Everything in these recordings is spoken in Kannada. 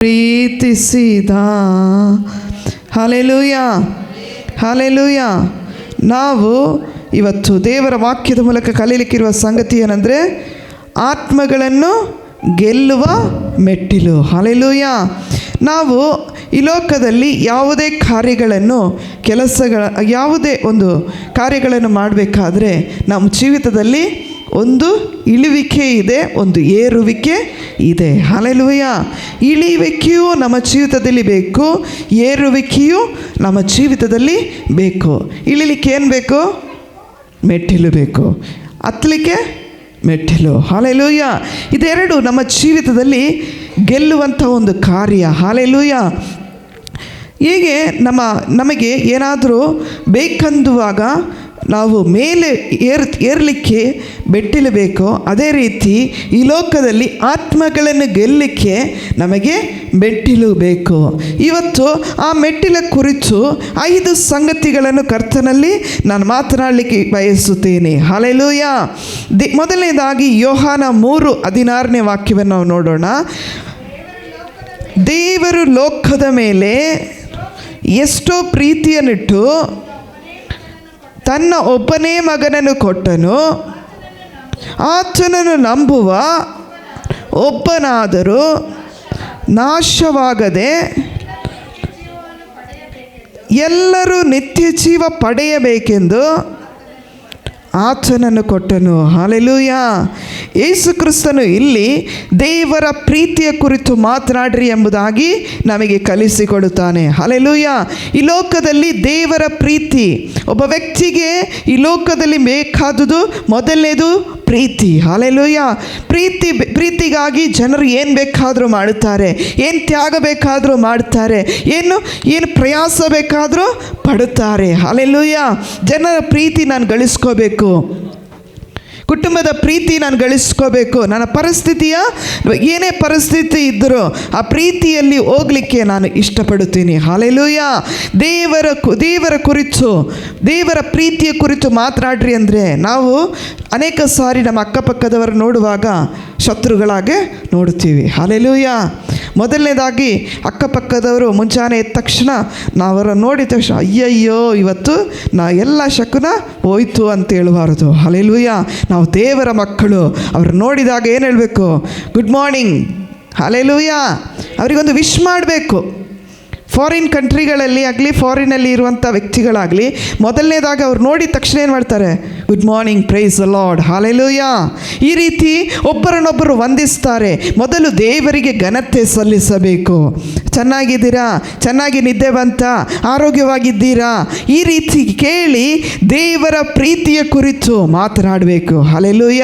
ಪ್ರೀತಿಸಿದ. Hallelujah, hallelujah. ನಾವು ಇವತ್ತು ದೇವರ ವಾಕ್ಯದ ಮೂಲಕ ಕಲೀಲಿಕ್ಕಿರುವ ಸಂಗತಿ ಏನಂದರೆ ಆತ್ಮಗಳನ್ನು ಗೆಲ್ಲುವ ಮೆಟ್ಟಿಲು. ಹಲ್ಲೆಲೂಯ. ನಾವು ಈ ಲೋಕದಲ್ಲಿ ಯಾವುದೇ ಕಾರ್ಯಗಳನ್ನು ಯಾವುದೇ ಒಂದು ಕಾರ್ಯಗಳನ್ನು ಮಾಡಬೇಕಾದ್ರೆ ನಮ್ಮ ಜೀವಿತದಲ್ಲಿ ಒಂದು ಇಳುವಿಕೆ ಇದೆ, ಒಂದು ಏರುವಿಕೆ ಇದೆ. ಹಲ್ಲೆಲೂಯ. ಇಳಿವಿಕೆಯೂ ನಮ್ಮ ಜೀವಿತದಲ್ಲಿ ಬೇಕು, ಏರುವಿಕೆಯೂ ನಮ್ಮ ಜೀವಿತದಲ್ಲಿ ಬೇಕು. ಇಳಿಲಿಕ್ಕೆ ಏನು ಬೇಕು? ಮೆಟ್ಟಿಲು ಬೇಕು. ಹತ್ತಲಿಕ್ಕೆ ಮೆಟ್ಟಿಲು. ಹಲ್ಲೆಲೂಯ. ಇದೆರಡು ನಮ್ಮ ಜೀವಿತದಲ್ಲಿ ಗೆಲ್ಲುವಂಥ ಒಂದು ಕಾರ್ಯ. ಹಲ್ಲೆಲೂಯ. ಹೀಗೆ ನಮಗೆ ಏನಾದರೂ ಬೇಕಂದುವಾಗ ನಾವು ಮೇಲೆ ಏರಲಿಕ್ಕೆ ಮೆಟ್ಟಿಲು ಬೇಕು. ಅದೇ ರೀತಿ ಈ ಲೋಕದಲ್ಲಿ ಆತ್ಮಗಳನ್ನು ಗೆಲ್ಲಲಿಕ್ಕೆ ನಮಗೆ ಮೆಟ್ಟಿಲು ಬೇಕು. ಇವತ್ತು ಆ ಮೆಟ್ಟಿಲ ಕುರಿತು 5 ಸಂಗತಿಗಳನ್ನು ಕರ್ತನಲ್ಲಿ ನಾನು ಮಾತನಾಡಲಿಕ್ಕೆ ಬಯಸುತ್ತೇನೆ. ಹಲ್ಲೆಲೂಯ. ಮೊದಲನೇದಾಗಿ ಯೋಹಾನ 3:16 ವಾಕ್ಯವನ್ನು ನಾವು ನೋಡೋಣ. ದೇವರು ಲೋಕದ ಮೇಲೆ ಎಷ್ಟೋ ಪ್ರೀತಿಯನ್ನಿಟ್ಟು ತನ್ನ ಒಬ್ಬನೇ ಮಗನನ್ನು ಕೊಟ್ಟನು, ಆತನನ್ನು ನಂಬುವ ಒಬ್ಬನಾದರೂ ನಾಶವಾಗದೆ ಎಲ್ಲರೂ ನಿತ್ಯ ಜೀವ ಪಡೆಯಬೇಕೆಂದು ಆತನನ್ನು ಕೊಟ್ಟನು. ಹಲ್ಲೆಲೂಯ. ಯೇಸು ಕ್ರಿಸ್ತನು ಇಲ್ಲಿ ದೇವರ ಪ್ರೀತಿಯ ಕುರಿತು ಮಾತನಾಡ್ರಿ ಎಂಬುದಾಗಿ ನಮಗೆ ಕಲಿಸಿಕೊಡುತ್ತಾನೆ. ಹಲ್ಲೆಲೂಯ. ಈ ಲೋಕದಲ್ಲಿ ದೇವರ ಪ್ರೀತಿ, ಒಬ್ಬ ವ್ಯಕ್ತಿಗೆ ಈ ಲೋಕದಲ್ಲಿ ಬೇಕಾದುದು ಮೊದಲನೇದು ಪ್ರೀತಿ. ಹಲ್ಲೆಲೂಯ. ಪ್ರೀತಿಗಾಗಿ ಜನರು ಏನು ಬೇಕಾದರೂ ಮಾಡುತ್ತಾರೆ, ಏನು ತ್ಯಾಗ ಬೇಕಾದರೂ ಮಾಡ್ತಾರೆ, ಏನು ಪ್ರಯಾಸ ಬೇಕಾದರೂ ಪಡುತ್ತಾರೆ. ಹಲ್ಲೆಲೂಯ. ಜನರ ಪ್ರೀತಿ ನಾನು ಗಳಿಸ್ಕೋಬೇಕು, ಕುಟುಂಬದ ಪ್ರೀತಿ ನಾನು ಗಳಿಸ್ಕೋಬೇಕು, ನನ್ನ ಪರಿಸ್ಥಿತಿಯ ಏನೇ ಪರಿಸ್ಥಿತಿ ಇದ್ದರೂ ಆ ಪ್ರೀತಿಯಲ್ಲಿ ಹೋಗಲಿಕ್ಕೆ ನಾನು ಇಷ್ಟಪಡುತ್ತೀನಿ. ಹಲ್ಲೆಲೂಯ. ದೇವರ ಕುರಿತು, ದೇವರ ಪ್ರೀತಿಯ ಕುರಿತು ಮಾತನಾಡ್ರಿ ಅಂದರೆ ನಾವು ಅನೇಕ ಸಾರಿ ನಮ್ಮ ಅಕ್ಕಪಕ್ಕದವರು ನೋಡುವಾಗ ಶತ್ರುಗಳಾಗೆ ನೋಡುತ್ತೀವಿ. ಹಲ್ಲೆಲೂಯ. ಮೊದಲನೇದಾಗಿ ಅಕ್ಕಪಕ್ಕದವರು ಮುಂಜಾನೆ ಎದ್ದ ತಕ್ಷಣ ನಾವು ಅವರನ್ನು ನೋಡಿದ ತಕ್ಷಣ ಅಯ್ಯಯ್ಯೋ ಇವತ್ತು ಎಲ್ಲ ಶಕುನ ಹೋಯ್ತು ಅಂತ ಹೇಳಬಾರ್ದು. ಹಲ್ಲೆಲೂಯ. ನಾವು ದೇವರ ಮಕ್ಕಳು. ಅವ್ರು ನೋಡಿದಾಗ ಏನು ಹೇಳಬೇಕು? Good morning. ಹಲ್ಲೆಲೂಯ. ಅವರಿಗೊಂದು ವಿಶ್ ಮಾಡಬೇಕು. ಫಾರಿನ್ ಕಂಟ್ರಿಗಳಲ್ಲಿ ಆಗಲಿ, ಫಾರಿನಲ್ಲಿ ಇರುವಂಥ ವ್ಯಕ್ತಿಗಳಾಗಲಿ, ಮೊದಲನೇದಾಗಿ ಅವ್ರು ನೋಡಿದ ತಕ್ಷಣ ಏನು ಮಾಡ್ತಾರೆ? Good morning, praise the lord. Hallelujah. ಈ ರೀತಿ ಒಬ್ಬರನ್ನೊಬ್ಬರು ವಂದಿಸ್ತಾರೆ. ಮೊದಲು ದೇವರಿಗೆ ಘನತೆ ಸಲ್ಲಿಸಬೇಕು. ಚೆನ್ನಾಗಿದ್ದೀರಾ? ಚೆನ್ನಾಗಿ ನಿದ್ದೆ ಬಂತ? ಆರೋಗ್ಯವಾಗಿದ್ದೀರಾ? ಈ ರೀತಿ ಕೇಳಿ ದೇವರ ಪ್ರೀತಿಯ ಕುರಿತು ಮಾತನಾಡಬೇಕು. ಹಲ್ಲೆಲೂಯ.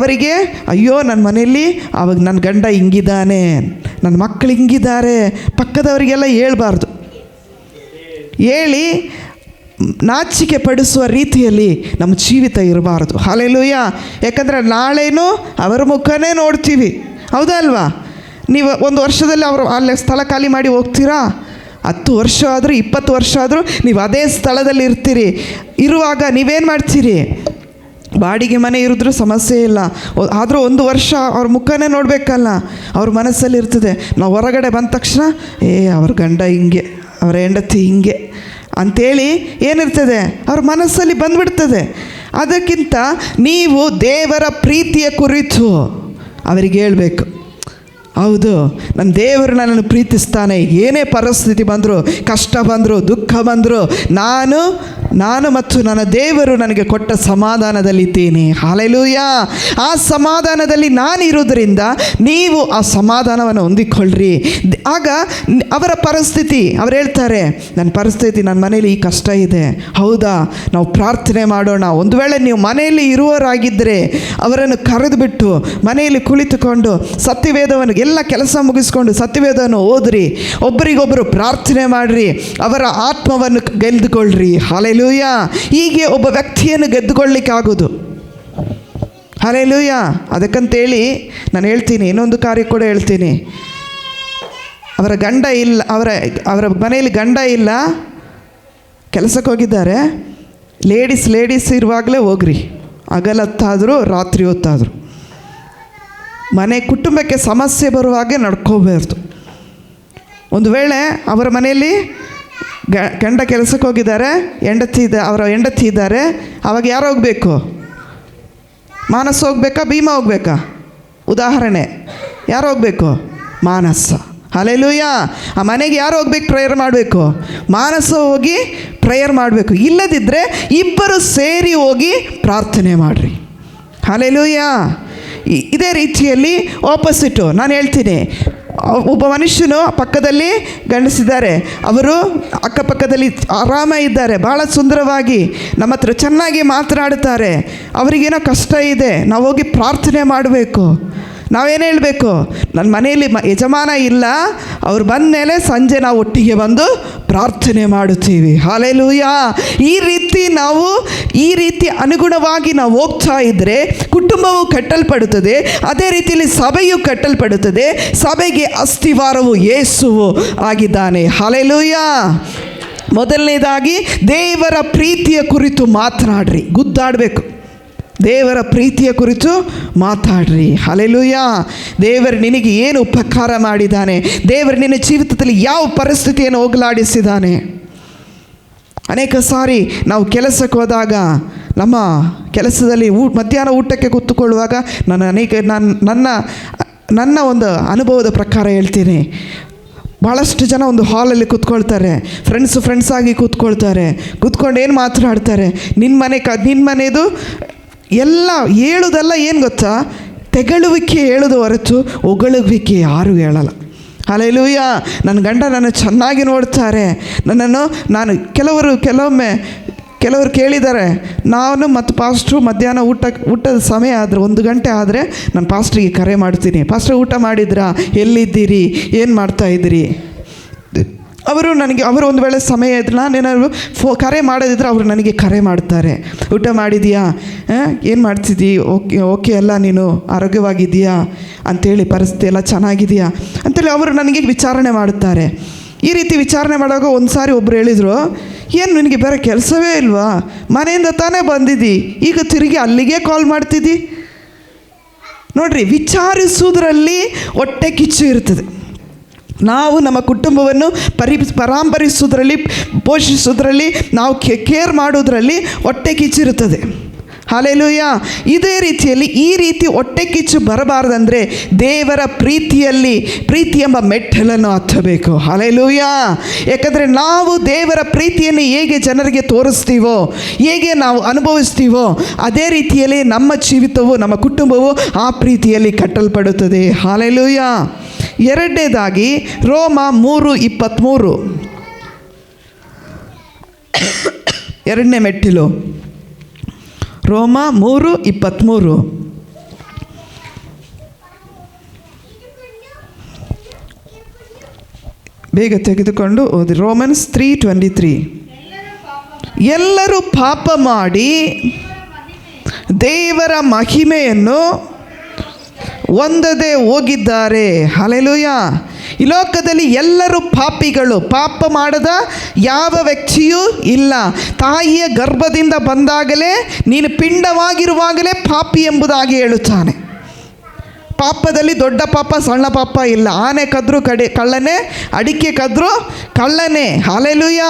ಅವರಿಗೆ ಅಯ್ಯೋ ನನ್ನ ಮನೆಯಲ್ಲಿ ಅವಾಗ ನನ್ನ ಗಂಡ ಹಿಂಗಿದ್ದಾನೆ, ನನ್ನ ಮಕ್ಕಳು ಹಿಂಗಿದ್ದಾರೆ, ಪಕ್ಕದವರಿಗೆಲ್ಲ ಹೇಳ್ಬಾರ್ದು. ಹೇಳಿ ನಾಚಿಕೆ ಪಡಿಸುವ ರೀತಿಯಲ್ಲಿ ನಮ್ಮ ಜೀವಿತ ಇರಬಾರ್ದು. ಹಲ್ಲೆಲೂಯ. ಯಾಕಂದರೆ ನಾಳೆನೂ ಅವರ ಮುಖನೇ ನೋಡ್ತೀವಿ, ಹೌದಲ್ವಾ? ನೀವು ಒಂದು ವರ್ಷದಲ್ಲಿ ಅವರು ಅಲ್ಲಿ ಸ್ಥಳ ಖಾಲಿ ಮಾಡಿ ಹೋಗ್ತೀರಾ? 10 ವರ್ಷ ಆದರೂ 20 ವರ್ಷ ಆದರೂ ನೀವು ಅದೇ ಸ್ಥಳದಲ್ಲಿ ಇರ್ತೀರಿ. ಇರುವಾಗ ನೀವೇನು ಮಾಡ್ತೀರಿ? ಬಾಡಿಗೆ ಮನೆ ಇರಿದ್ರೂ ಸಮಸ್ಯೆ ಇಲ್ಲ, ಆದರೂ 1 ವರ್ಷ ಅವ್ರ ಮುಖನೇ ನೋಡಬೇಕಲ್ಲ. ಅವ್ರ ಮನಸ್ಸಲ್ಲಿ ಇರ್ತದೆ, ನಾವು ಹೊರಗಡೆ ಬಂದ ತಕ್ಷಣ ಅವ್ರ ಗಂಡ ಹಿಂಗೆ, ಅವರ ಹೆಂಡತಿ ಹಿಂಗೆ ಅಂಥೇಳಿ ಏನಿರ್ತದೆ ಅವ್ರ ಮನಸ್ಸಲ್ಲಿ ಬಂದುಬಿಡ್ತದೆ. ಅದಕ್ಕಿಂತ ನೀವು ದೇವರ ಪ್ರೀತಿಯ ಕುರಿತು ಅವರಿಗೆ ಹೇಳಬೇಕು. ಹೌದು, ನನ್ನ ದೇವರು ನನ್ನನ್ನು ಪ್ರೀತಿಸ್ತಾನೆ. ಏನೇ ಪರಿಸ್ಥಿತಿ ಬಂದರೂ, ಕಷ್ಟ ಬಂದರೂ, ದುಃಖ ಬಂದರೂ ನಾನು ಮತ್ತು ನನ್ನ ದೇವರು ನನಗೆ ಕೊಟ್ಟ ಸಮಾಧಾನದಲ್ಲಿದ್ದೀನಿ. ಹಲ್ಲೆಲೂಯ. ಆ ಸಮಾಧಾನದಲ್ಲಿ ನಾನಿರೋದ್ರಿಂದ ನೀವು ಆ ಸಮಾಧಾನವನ್ನು ಹೊಂದಿಕೊಳ್ಳ್ರಿ. ಆಗ ಅವರ ಪರಿಸ್ಥಿತಿ, ಅವ್ರು ಹೇಳ್ತಾರೆ ನನ್ನ ಪರಿಸ್ಥಿತಿ, ನನ್ನ ಮನೇಲಿ ಈ ಕಷ್ಟ ಇದೆ. ಹೌದಾ, ನಾವು ಪ್ರಾರ್ಥನೆ ಮಾಡೋಣ. ಒಂದು ವೇಳೆ ನೀವು ಮನೆಯಲ್ಲಿ ಇರುವವರಾಗಿದ್ದರೆ ಅವರನ್ನು ಕರೆದುಬಿಟ್ಟು ಮನೆಯಲ್ಲಿ ಕುಳಿತುಕೊಂಡು ಸತ್ಯವೇದವನ್ನು ಎಲ್ಲ ಕೆಲಸ ಮುಗಿಸ್ಕೊಂಡು ಸತ್ಯವೇದವನ್ನು ಓದ್ರಿ, ಒಬ್ಬರಿಗೊಬ್ಬರು ಪ್ರಾರ್ಥನೆ ಮಾಡಿರಿ, ಅವರ ಆತ್ಮವನ್ನು ಗೆದ್ದುಕೊಳ್ಳ್ರಿ. ಹಲ್ಲೆಲೂಯ. ಹೀಗೆ ಒಬ್ಬ ವ್ಯಕ್ತಿಯನ್ನು ಗೆದ್ದುಕೊಳ್ಳಿಕ್ಕಾಗೋದು. ಹಲ್ಲೆಲೂಯ. ಅದಕ್ಕಂತೇಳಿ ನಾನು ಹೇಳ್ತೀನಿ, ಇನ್ನೊಂದು ಕಾರ್ಯ ಕೂಡ ಹೇಳ್ತೀನಿ. ಅವರ ಗಂಡ ಇಲ್ಲ, ಅವರ ಮನೆಯಲ್ಲಿ ಗಂಡ ಇಲ್ಲ, ಕೆಲಸಕ್ಕೆ ಹೋಗಿದ್ದಾರೆ. ಲೇಡೀಸ್ ಇರುವಾಗಲೇ ಹೋಗ್ರಿ, ಹಗಲತ್ತಾದರೂ ರಾತ್ರಿ ಹೊತ್ತಾದರೂ. ಮನೆ ಕುಟುಂಬಕ್ಕೆ ಸಮಸ್ಯೆ ಬರುವಾಗೆ ನಡ್ಕೋಬಾರ್ದು. ಒಂದು ವೇಳೆ ಅವರ ಮನೆಯಲ್ಲಿ ಗಂಡ ಕೆಲಸಕ್ಕೆ ಹೋಗಿದ್ದಾರೆ, ಅವರ ಹೆಂಡತಿ ಇದ್ದಾರೆ, ಆವಾಗ ಯಾರು ಹೋಗಬೇಕು? ಮಾನಸ ಹೋಗ್ಬೇಕಾ, ಭೀಮ ಹೋಗ್ಬೇಕಾ? ಉದಾಹರಣೆ, ಯಾರು ಹೋಗಬೇಕು? ಮಾನಸ. ಹಲ್ಲೆಲೂಯ. ಆ ಮನೆಗೆ ಯಾರು ಹೋಗ್ಬೇಕು? ಪ್ರೇಯರ್ ಮಾಡಬೇಕು. ಮಾನಸ ಹೋಗಿ ಪ್ರೇಯರ್ ಮಾಡಬೇಕು. ಇಲ್ಲದಿದ್ದರೆ ಇಬ್ಬರು ಸೇರಿ ಹೋಗಿ ಪ್ರಾರ್ಥನೆ ಮಾಡಿರಿ. ಹಲ್ಲೆಲೂಯ. ಇದೇ ರೀತಿಯಲ್ಲಿ ಆಪೋಸಿಟು ನಾನು ಹೇಳ್ತೀನಿ. ಒಬ್ಬ ಮನುಷ್ಯನು ಪಕ್ಕದಲ್ಲಿ ಗಂಡಸಿದ್ದಾರೆ, ಅವರು ಅಕ್ಕಪಕ್ಕದಲ್ಲಿ ಆರಾಮ ಇದ್ದಾರೆ, ಭಾಳ ಸುಂದರವಾಗಿ ನಮ್ಮ ಹತ್ರ ಚೆನ್ನಾಗಿ ಮಾತನಾಡುತ್ತಾರೆ. ಅವರಿಗೇನೋ ಕಷ್ಟ ಇದೆ, ನಾವು ಹೋಗಿ ಪ್ರಾರ್ಥನೆ ಮಾಡಬೇಕು. ನಾವೇನು ಹೇಳಬೇಕು? ನನ್ನ ಮನೆಯಲ್ಲಿ ಯಜಮಾನ ಇಲ್ಲ, ಅವ್ರು ಬಂದ ಮೇಲೆ ಸಂಜೆ ನಾವು ಒಟ್ಟಿಗೆ ಬಂದು ಪ್ರಾರ್ಥನೆ ಮಾಡುತ್ತೀವಿ. ಹಲ್ಲೆಲೂಯ. ಈ ರೀತಿ ಅನುಗುಣವಾಗಿ ನಾವು ಹೋಗ್ತಾ ಇದ್ದರೆ ಕುಟುಂಬವು ಕಟ್ಟಲ್ಪಡುತ್ತದೆ. ಅದೇ ರೀತಿಯಲ್ಲಿ ಸಭೆಯು ಕಟ್ಟಲ್ಪಡುತ್ತದೆ. ಸಭೆಗೆ ಅಸ್ತಿವಾರವು ಯೇಸುವು ಆಗಿದ್ದಾನೆ. ಹಲ್ಲೆಲೂಯ. ಮೊದಲನೇದಾಗಿ ದೇವರ ಪ್ರೀತಿಯ ಕುರಿತು ಮಾತನಾಡ್ರಿ. ಗುದ್ದಾಡಬೇಕು. ದೇವರ ಪ್ರೀತಿಯ ಕುರಿತು ಮಾತಾಡ್ರಿ. ಹಲ್ಲೆಲೂಯ. ದೇವರು ನಿನಗೆ ಏನು ಉಪಕಾರ ಮಾಡಿದ್ದಾನೆ, ದೇವರು ನಿನ್ನ ಜೀವಿತದಲ್ಲಿ ಯಾವ ಪರಿಸ್ಥಿತಿಯನ್ನು ಹೋಗಲಾಡಿಸಿದ್ದಾನೆ. ಅನೇಕ ಸಾರಿ ನಾವು ಕೆಲಸಕ್ಕೆ ಹೋದಾಗ, ನಮ್ಮ ಕೆಲಸದಲ್ಲಿ ಮಧ್ಯಾಹ್ನ ಊಟಕ್ಕೆ ಕೂತ್ಕೊಳ್ಳುವಾಗ ನನ್ನ ಒಂದು ಅನುಭವದ ಪ್ರಕಾರ ಹೇಳ್ತೀನಿ. ಭಾಳಷ್ಟು ಜನ ಒಂದು ಹಾಲಲ್ಲಿ ಕೂತ್ಕೊಳ್ತಾರೆ, ಫ್ರೆಂಡ್ಸ್ ಆಗಿ ಕೂತ್ಕೊಂಡು ಏನು ಮಾತನಾಡ್ತಾರೆ? ನಿನ್ನ ಮನೆದು ಎಲ್ಲ ಹೇಳೋದೆಲ್ಲ ಏನು ಗೊತ್ತಾ? ತೆಗಳುವಿಕೆ ಹೇಳೋದು ಹೊರತು ಹೊಗಳುವಿಕೆ ಯಾರೂ ಹೇಳಲ್ಲ. ಹಲ್ಲೆಲೂಯ. ನನ್ನ ಗಂಡ ನನ್ನ ಚೆನ್ನಾಗಿ ನೋಡ್ತಾರೆ, ನಾನು ಕೆಲವರು ಕೇಳಿದ್ದಾರೆ, ನಾನು ಮತ್ತು ಪಾಸ್ಟ್ರು ಮಧ್ಯಾಹ್ನ ಊಟದ ಸಮಯ ಆದರೆ 1 ಗಂಟೆ ಆದರೆ ನಾನು ಪಾಸ್ಟ್ರಿಗೆ ಕರೆ ಮಾಡ್ತೀನಿ. ಪಾಸ್ಟ್ರ್ ಊಟ ಮಾಡಿದ್ರಾ? ಎಲ್ಲಿದ್ದೀರಿ? ಏನು ಮಾಡ್ತಾಯಿದ್ದೀರಿ? ಅವರು ಒಂದು ವೇಳೆ ಸಮಯ ಇದ್ರೆ, ನಾನೇನಾದ್ರು ಕರೆ ಮಾಡೋದಿದ್ರೆ ಅವರು ನನಗೆ ಕರೆ ಮಾಡ್ತಾರೆ. ಊಟ ಮಾಡಿದೀಯಾ? ಏನು ಮಾಡ್ತಿದ್ದೀ? ಓಕೆ ಅಲ್ಲ, ನೀನು ಆರೋಗ್ಯವಾಗಿದೆಯಾ ಅಂಥೇಳಿ, ಪರಿಸ್ಥಿತಿ ಎಲ್ಲ ಚೆನ್ನಾಗಿದೆಯಾ ಅಂಥೇಳಿ ಅವರು ನನಗೆ ವಿಚಾರಣೆ ಮಾಡುತ್ತಾರೆ. ಈ ರೀತಿ ವಿಚಾರಣೆ ಮಾಡುವಾಗ ಒಂದು ಸಾರಿ ಒಬ್ಬರು ಹೇಳಿದರು, ಏನು ನಿನಗೆ ಬೇರೆ ಕೆಲಸವೇ ಇಲ್ವಾ? ಮನೆಯಿಂದ ತಾನೇ ಬಂದಿದ್ದಿ, ಈಗ ತಿರುಗಿ ಅಲ್ಲಿಗೆ ಕಾಲ್ ಮಾಡ್ತಿದ್ದಿ? ನೋಡ್ರಿ, ವಿಚಾರಿಸುವುದರಲ್ಲಿ ಹೊಟ್ಟೆ ಕಿಚ್ಚು ಇರ್ತದೆ. ನಾವು ನಮ್ಮ ಕುಟುಂಬವನ್ನು ಪರಾಂಬರಿಸುವುದರಲ್ಲಿ, ಪೋಷಿಸುವುದರಲ್ಲಿ, ನಾವು ಕೇರ್ ಮಾಡೋದರಲ್ಲಿ ಹೊಟ್ಟೆ ಕಿಚ್ಚಿರುತ್ತದೆ. ಹಲ್ಲೆಲೂಯ. ಇದೇ ರೀತಿಯಲ್ಲಿ ಈ ರೀತಿ ಹೊಟ್ಟೆ ಕಿಚ್ಚು ಬರಬಾರ್ದಂದರೆ ದೇವರ ಪ್ರೀತಿ ಎಂಬ ಮೆಟ್ಟಲನ್ನು ಹತ್ತಬೇಕು. ಹಲ್ಲೆಲೂಯ. ಯಾಕಂದರೆ ನಾವು ದೇವರ ಪ್ರೀತಿಯನ್ನು ಹೇಗೆ ಜನರಿಗೆ ತೋರಿಸ್ತೀವೋ, ಹೇಗೆ ನಾವು ಅನುಭವಿಸ್ತೀವೋ, ಅದೇ ರೀತಿಯಲ್ಲಿ ನಮ್ಮ ಜೀವಿತವು, ನಮ್ಮ ಕುಟುಂಬವು ಆ ಪ್ರೀತಿಯಲ್ಲಿ ಕಟ್ಟಲ್ಪಡುತ್ತದೆ. ಹಲ್ಲೆಲೂಯ. ಎರಡನೇದಾಗಿ ರೋಮ 3:23, ಎರಡನೇ ಮೆಟ್ಟಿಲು. ರೋಮ 3:23. ಬೇಗ ತೆಗೆದುಕೊಂಡು ಓದಿ. ರೋಮನ್ಸ್ 3:23. ಎಲ್ಲರೂ ಪಾಪ ಮಾಡಿ ದೇವರ ಮಹಿಮೆಯನ್ನು ಹೊಂದದೆ ಹೋಗಿದ್ದಾರೆ. ಹಲ್ಲೆಲೂಯ. ಈ ಲೋಕದಲ್ಲಿ ಎಲ್ಲರೂ ಪಾಪಿಗಳು. ಪಾಪ ಮಾಡದ ಯಾವ ವ್ಯಕ್ತಿಯೂ ಇಲ್ಲ. ತಾಯಿಯ ಗರ್ಭದಿಂದ ಬಂದಾಗಲೇ, ನೀನು ಪಿಂಡವಾಗಿರುವಾಗಲೇ ಪಾಪಿ ಎಂಬುದಾಗಿ ಹೇಳುತ್ತಾನೆ. ಪಾಪದಲ್ಲಿ ದೊಡ್ಡ ಪಾಪ ಸಣ್ಣ ಪಾಪ ಇಲ್ಲ. ಆನೆ ಕದ್ರು ಕಳ್ಳನೇ, ಅಡಿಕೆ ಕದ್ರು ಕಳ್ಳನೇ. ಹಲ್ಲೆಲೂಯ.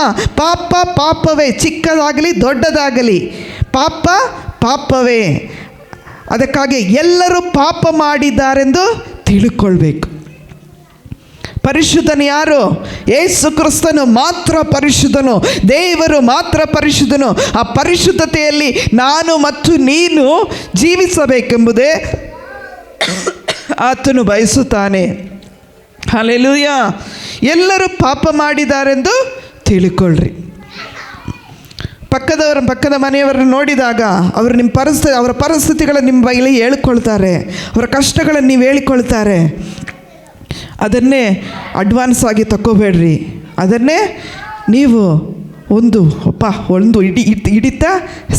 ಪಾಪ ಪಾಪವೇ, ಚಿಕ್ಕದಾಗಲಿ ದೊಡ್ಡದಾಗಲಿ ಪಾಪ ಪಾಪವೇ. ಅದಕ್ಕಾಗಿ ಎಲ್ಲರೂ ಪಾಪ ಮಾಡಿದ್ದಾರೆಂದು ತಿಳ್ಕೊಳ್ಬೇಕು. ಪರಿಶುದ್ಧನು ಯಾರು? ಯೇಸು ಕ್ರಿಸ್ತನು ಮಾತ್ರ ಪರಿಶುದ್ಧನು. ದೇವರು ಮಾತ್ರ ಪರಿಶುದ್ಧನು. ಆ ಪರಿಶುದ್ಧತೆಯಲ್ಲಿ ನಾನು ಮತ್ತು ನೀನು ಜೀವಿಸಬೇಕೆಂಬುದೇ ಆತನು ಬಯಸುತ್ತಾನೆ. ಹಲ್ಲೆಲೂಯ. ಎಲ್ಲರೂ ಪಾಪ ಮಾಡಿದ್ದಾರೆಂದು ತಿಳ್ಕೊಳ್ರಿ. ಪಕ್ಕದ ಮನೆಯವರನ್ನು ನೋಡಿದಾಗ ಅವರು ಅವರ ಪರಿಸ್ಥಿತಿಗಳನ್ನು ನಿಮ್ಮ ಬಳಿ ಹೇಳಿಕೊಳ್ತಾರೆ, ಅವರ ಕಷ್ಟಗಳನ್ನು ನೀವು ಹೇಳಿಕೊಳ್ತಾರೆ. ಅದನ್ನೇ ಅಡ್ವಾನ್ಸ್ ಆಗಿ ತಗೋಬೇಡ್ರಿ. ಅದನ್ನೇ ನೀವು ಒಂದು ಹಿಡಿತ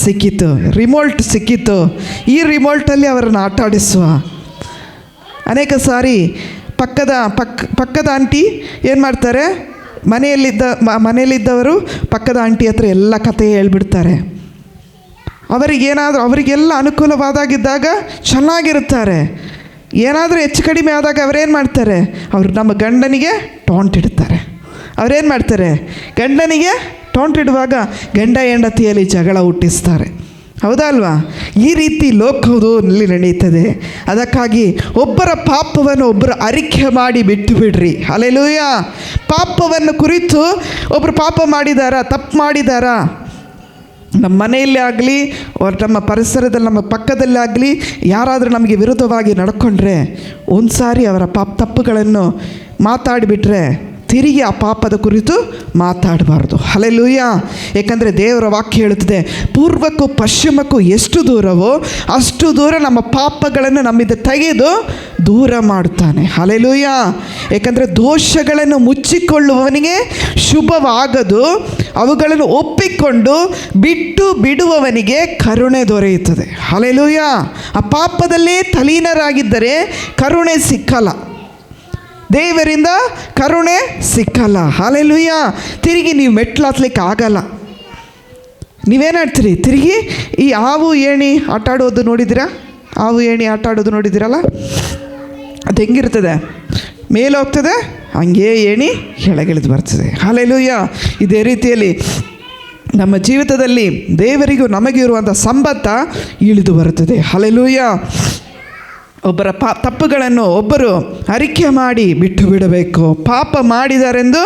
ಸಿಕ್ಕಿತು, ರಿಮೋಟ್ ಸಿಕ್ಕಿತು, ಈ ರಿಮೋಟಲ್ಲಿ ಅವರನ್ನು ಆಟ ಆಡಿಸುವ. ಅನೇಕ ಸಾರಿ ಪಕ್ಕದ ಆಂಟಿ ಏನು ಮಾಡ್ತಾರೆ, ಮನೆಯಲ್ಲಿದ್ದವರು ಪಕ್ಕದ ಆಂಟಿ ಹತ್ರ ಎಲ್ಲ ಕಥೆ ಹೇಳ್ಬಿಡ್ತಾರೆ. ಅವರಿಗೆಲ್ಲ ಅನುಕೂಲವಾದಾಗಿದ್ದಾಗ ಚೆನ್ನಾಗಿರುತ್ತಾರೆ. ಏನಾದರೂ ಹೆಚ್ಚು ಕಡಿಮೆ ಆದಾಗ ಅವರೇನು ಮಾಡ್ತಾರೆ? ಅವರು ನಮ್ಮ ಗಂಡನಿಗೆ ಟಾಂಟ್ ಇಡ್ತಾರೆ. ಅವರೇನು ಮಾಡ್ತಾರೆ? ಗಂಡನಿಗೆ ಟಾಂಟ್ ಇಡುವಾಗ ಗಂಡ ಹೆಂಡತಿಯಲ್ಲಿ ಜಗಳ ಹುಟ್ಟಿಸ್ತಾರೆ. ಹೌದಾ ಅಲ್ವಾ? ಈ ರೀತಿ ಲೋಕದಲ್ಲಿ ನಡೆಯುತ್ತದೆ. ಅದಕ್ಕಾಗಿ ಒಬ್ಬರ ಪಾಪವನ್ನು ಒಬ್ಬರು ಅರಿಕೆ ಮಾಡಿ ಬಿಟ್ಟು ಬಿಡ್ರಿ. ಹಲ್ಲೆಲೂಯಾ. ಪಾಪವನ್ನು ಕುರಿತು ಒಬ್ಬರು ಪಾಪ ಮಾಡಿದಾರಾ, ತಪ್ಪು ಮಾಡಿದಾರಾ, ನಮ್ಮ ಮನೆಯಲ್ಲೇ ಆಗಲಿ ನಮ್ಮ ಪರಿಸರದಲ್ಲಿ ನಮ್ಮ ಪಕ್ಕದಲ್ಲಾಗಲಿ ಯಾರಾದರೂ ನಮಗೆ ವಿರುದ್ಧವಾಗಿ ನಡ್ಕೊಂಡ್ರೆ ಒಂದು ಸಾರಿ ಅವರ ತಪ್ಪುಗಳನ್ನು ಮಾತಾಡಿಬಿಟ್ರೆ ತಿರುಗಿ ಆ ಪಾಪದ ಕುರಿತು ಮಾತಾಡಬಾರ್ದು. ಹಲ್ಲೆಲೂಯಾ. ಏಕೆಂದರೆ ದೇವರ ವಾಕ್ಯ ಹೇಳುತ್ತದೆ, ಪೂರ್ವಕ್ಕೂ ಪಶ್ಚಿಮಕ್ಕೂ ಎಷ್ಟು ದೂರವೋ ಅಷ್ಟು ದೂರ ನಮ್ಮ ಪಾಪಗಳನ್ನು ನಮ್ಮಿಂದ ತೆಗೆದು ದೂರ ಮಾಡುತ್ತಾನೆ. ಹಲ್ಲೆಲೂಯಾ. ಏಕೆಂದರೆ ದೋಷಗಳನ್ನು ಮುಚ್ಚಿಕೊಳ್ಳುವವನಿಗೆ ಶುಭವಾಗದು, ಅವುಗಳನ್ನು ಒಪ್ಪಿಕೊಂಡು ಬಿಟ್ಟು ಬಿಡುವವನಿಗೆ ಕರುಣೆ ದೊರೆಯುತ್ತದೆ. ಹಲ್ಲೆಲೂಯಾ. ಆ ಪಾಪದಲ್ಲೇ ತಲೀನರಾಗಿದ್ದರೆ ಕರುಣೆ ಸಿಕ್ಕಲ್ಲ, ದೇವರಿಂದ ಕರುಣೆ ಸಿಕ್ಕಲ್ಲ. ಹಲ್ಲೆಲೂಯಾ. ತಿರುಗಿ ನೀವು ಮೆಟ್ಲು ಹತ್ಲಿಕ್ಕೆ ಆಗಲ್ಲ. ನೀವೇನಾಡ್ತೀರಿ? ತಿರುಗಿ ಈ ಹಾವು ಏಣಿ ಆಟ ಆಡೋದು ನೋಡಿದ್ದೀರಾ? ಹಾವು ಏಣಿ ಆಟ ಆಡೋದು ನೋಡಿದ್ದೀರಲ್ಲ? ಅದು ಹೆಂಗಿರ್ತದೆ? ಮೇಲೆ ಹೋಗ್ತದೆ, ಹಂಗೇ ಏಣಿ ಕೆಳಗಿಳಿದು ಬರ್ತದೆ. ಹಲ್ಲೆಲೂಯಾ. ಇದೇ ರೀತಿಯಲ್ಲಿ ನಮ್ಮ ಜೀವಿತದಲ್ಲಿ ದೇವರಿಗೂ ನಮಗಿರುವಂಥ ಸಂಬಂಧ ಇಳಿದು ಬರುತ್ತದೆ. ಹಲ್ಲೆಲೂಯಾ. ಒಬ್ಬರ ತಪ್ಪುಗಳನ್ನು ಒಬ್ಬರು ಅರಿಕೆ ಮಾಡಿ ಬಿಟ್ಟು ಬಿಡಬೇಕು. ಪಾಪ ಮಾಡಿದಾರೆಂದು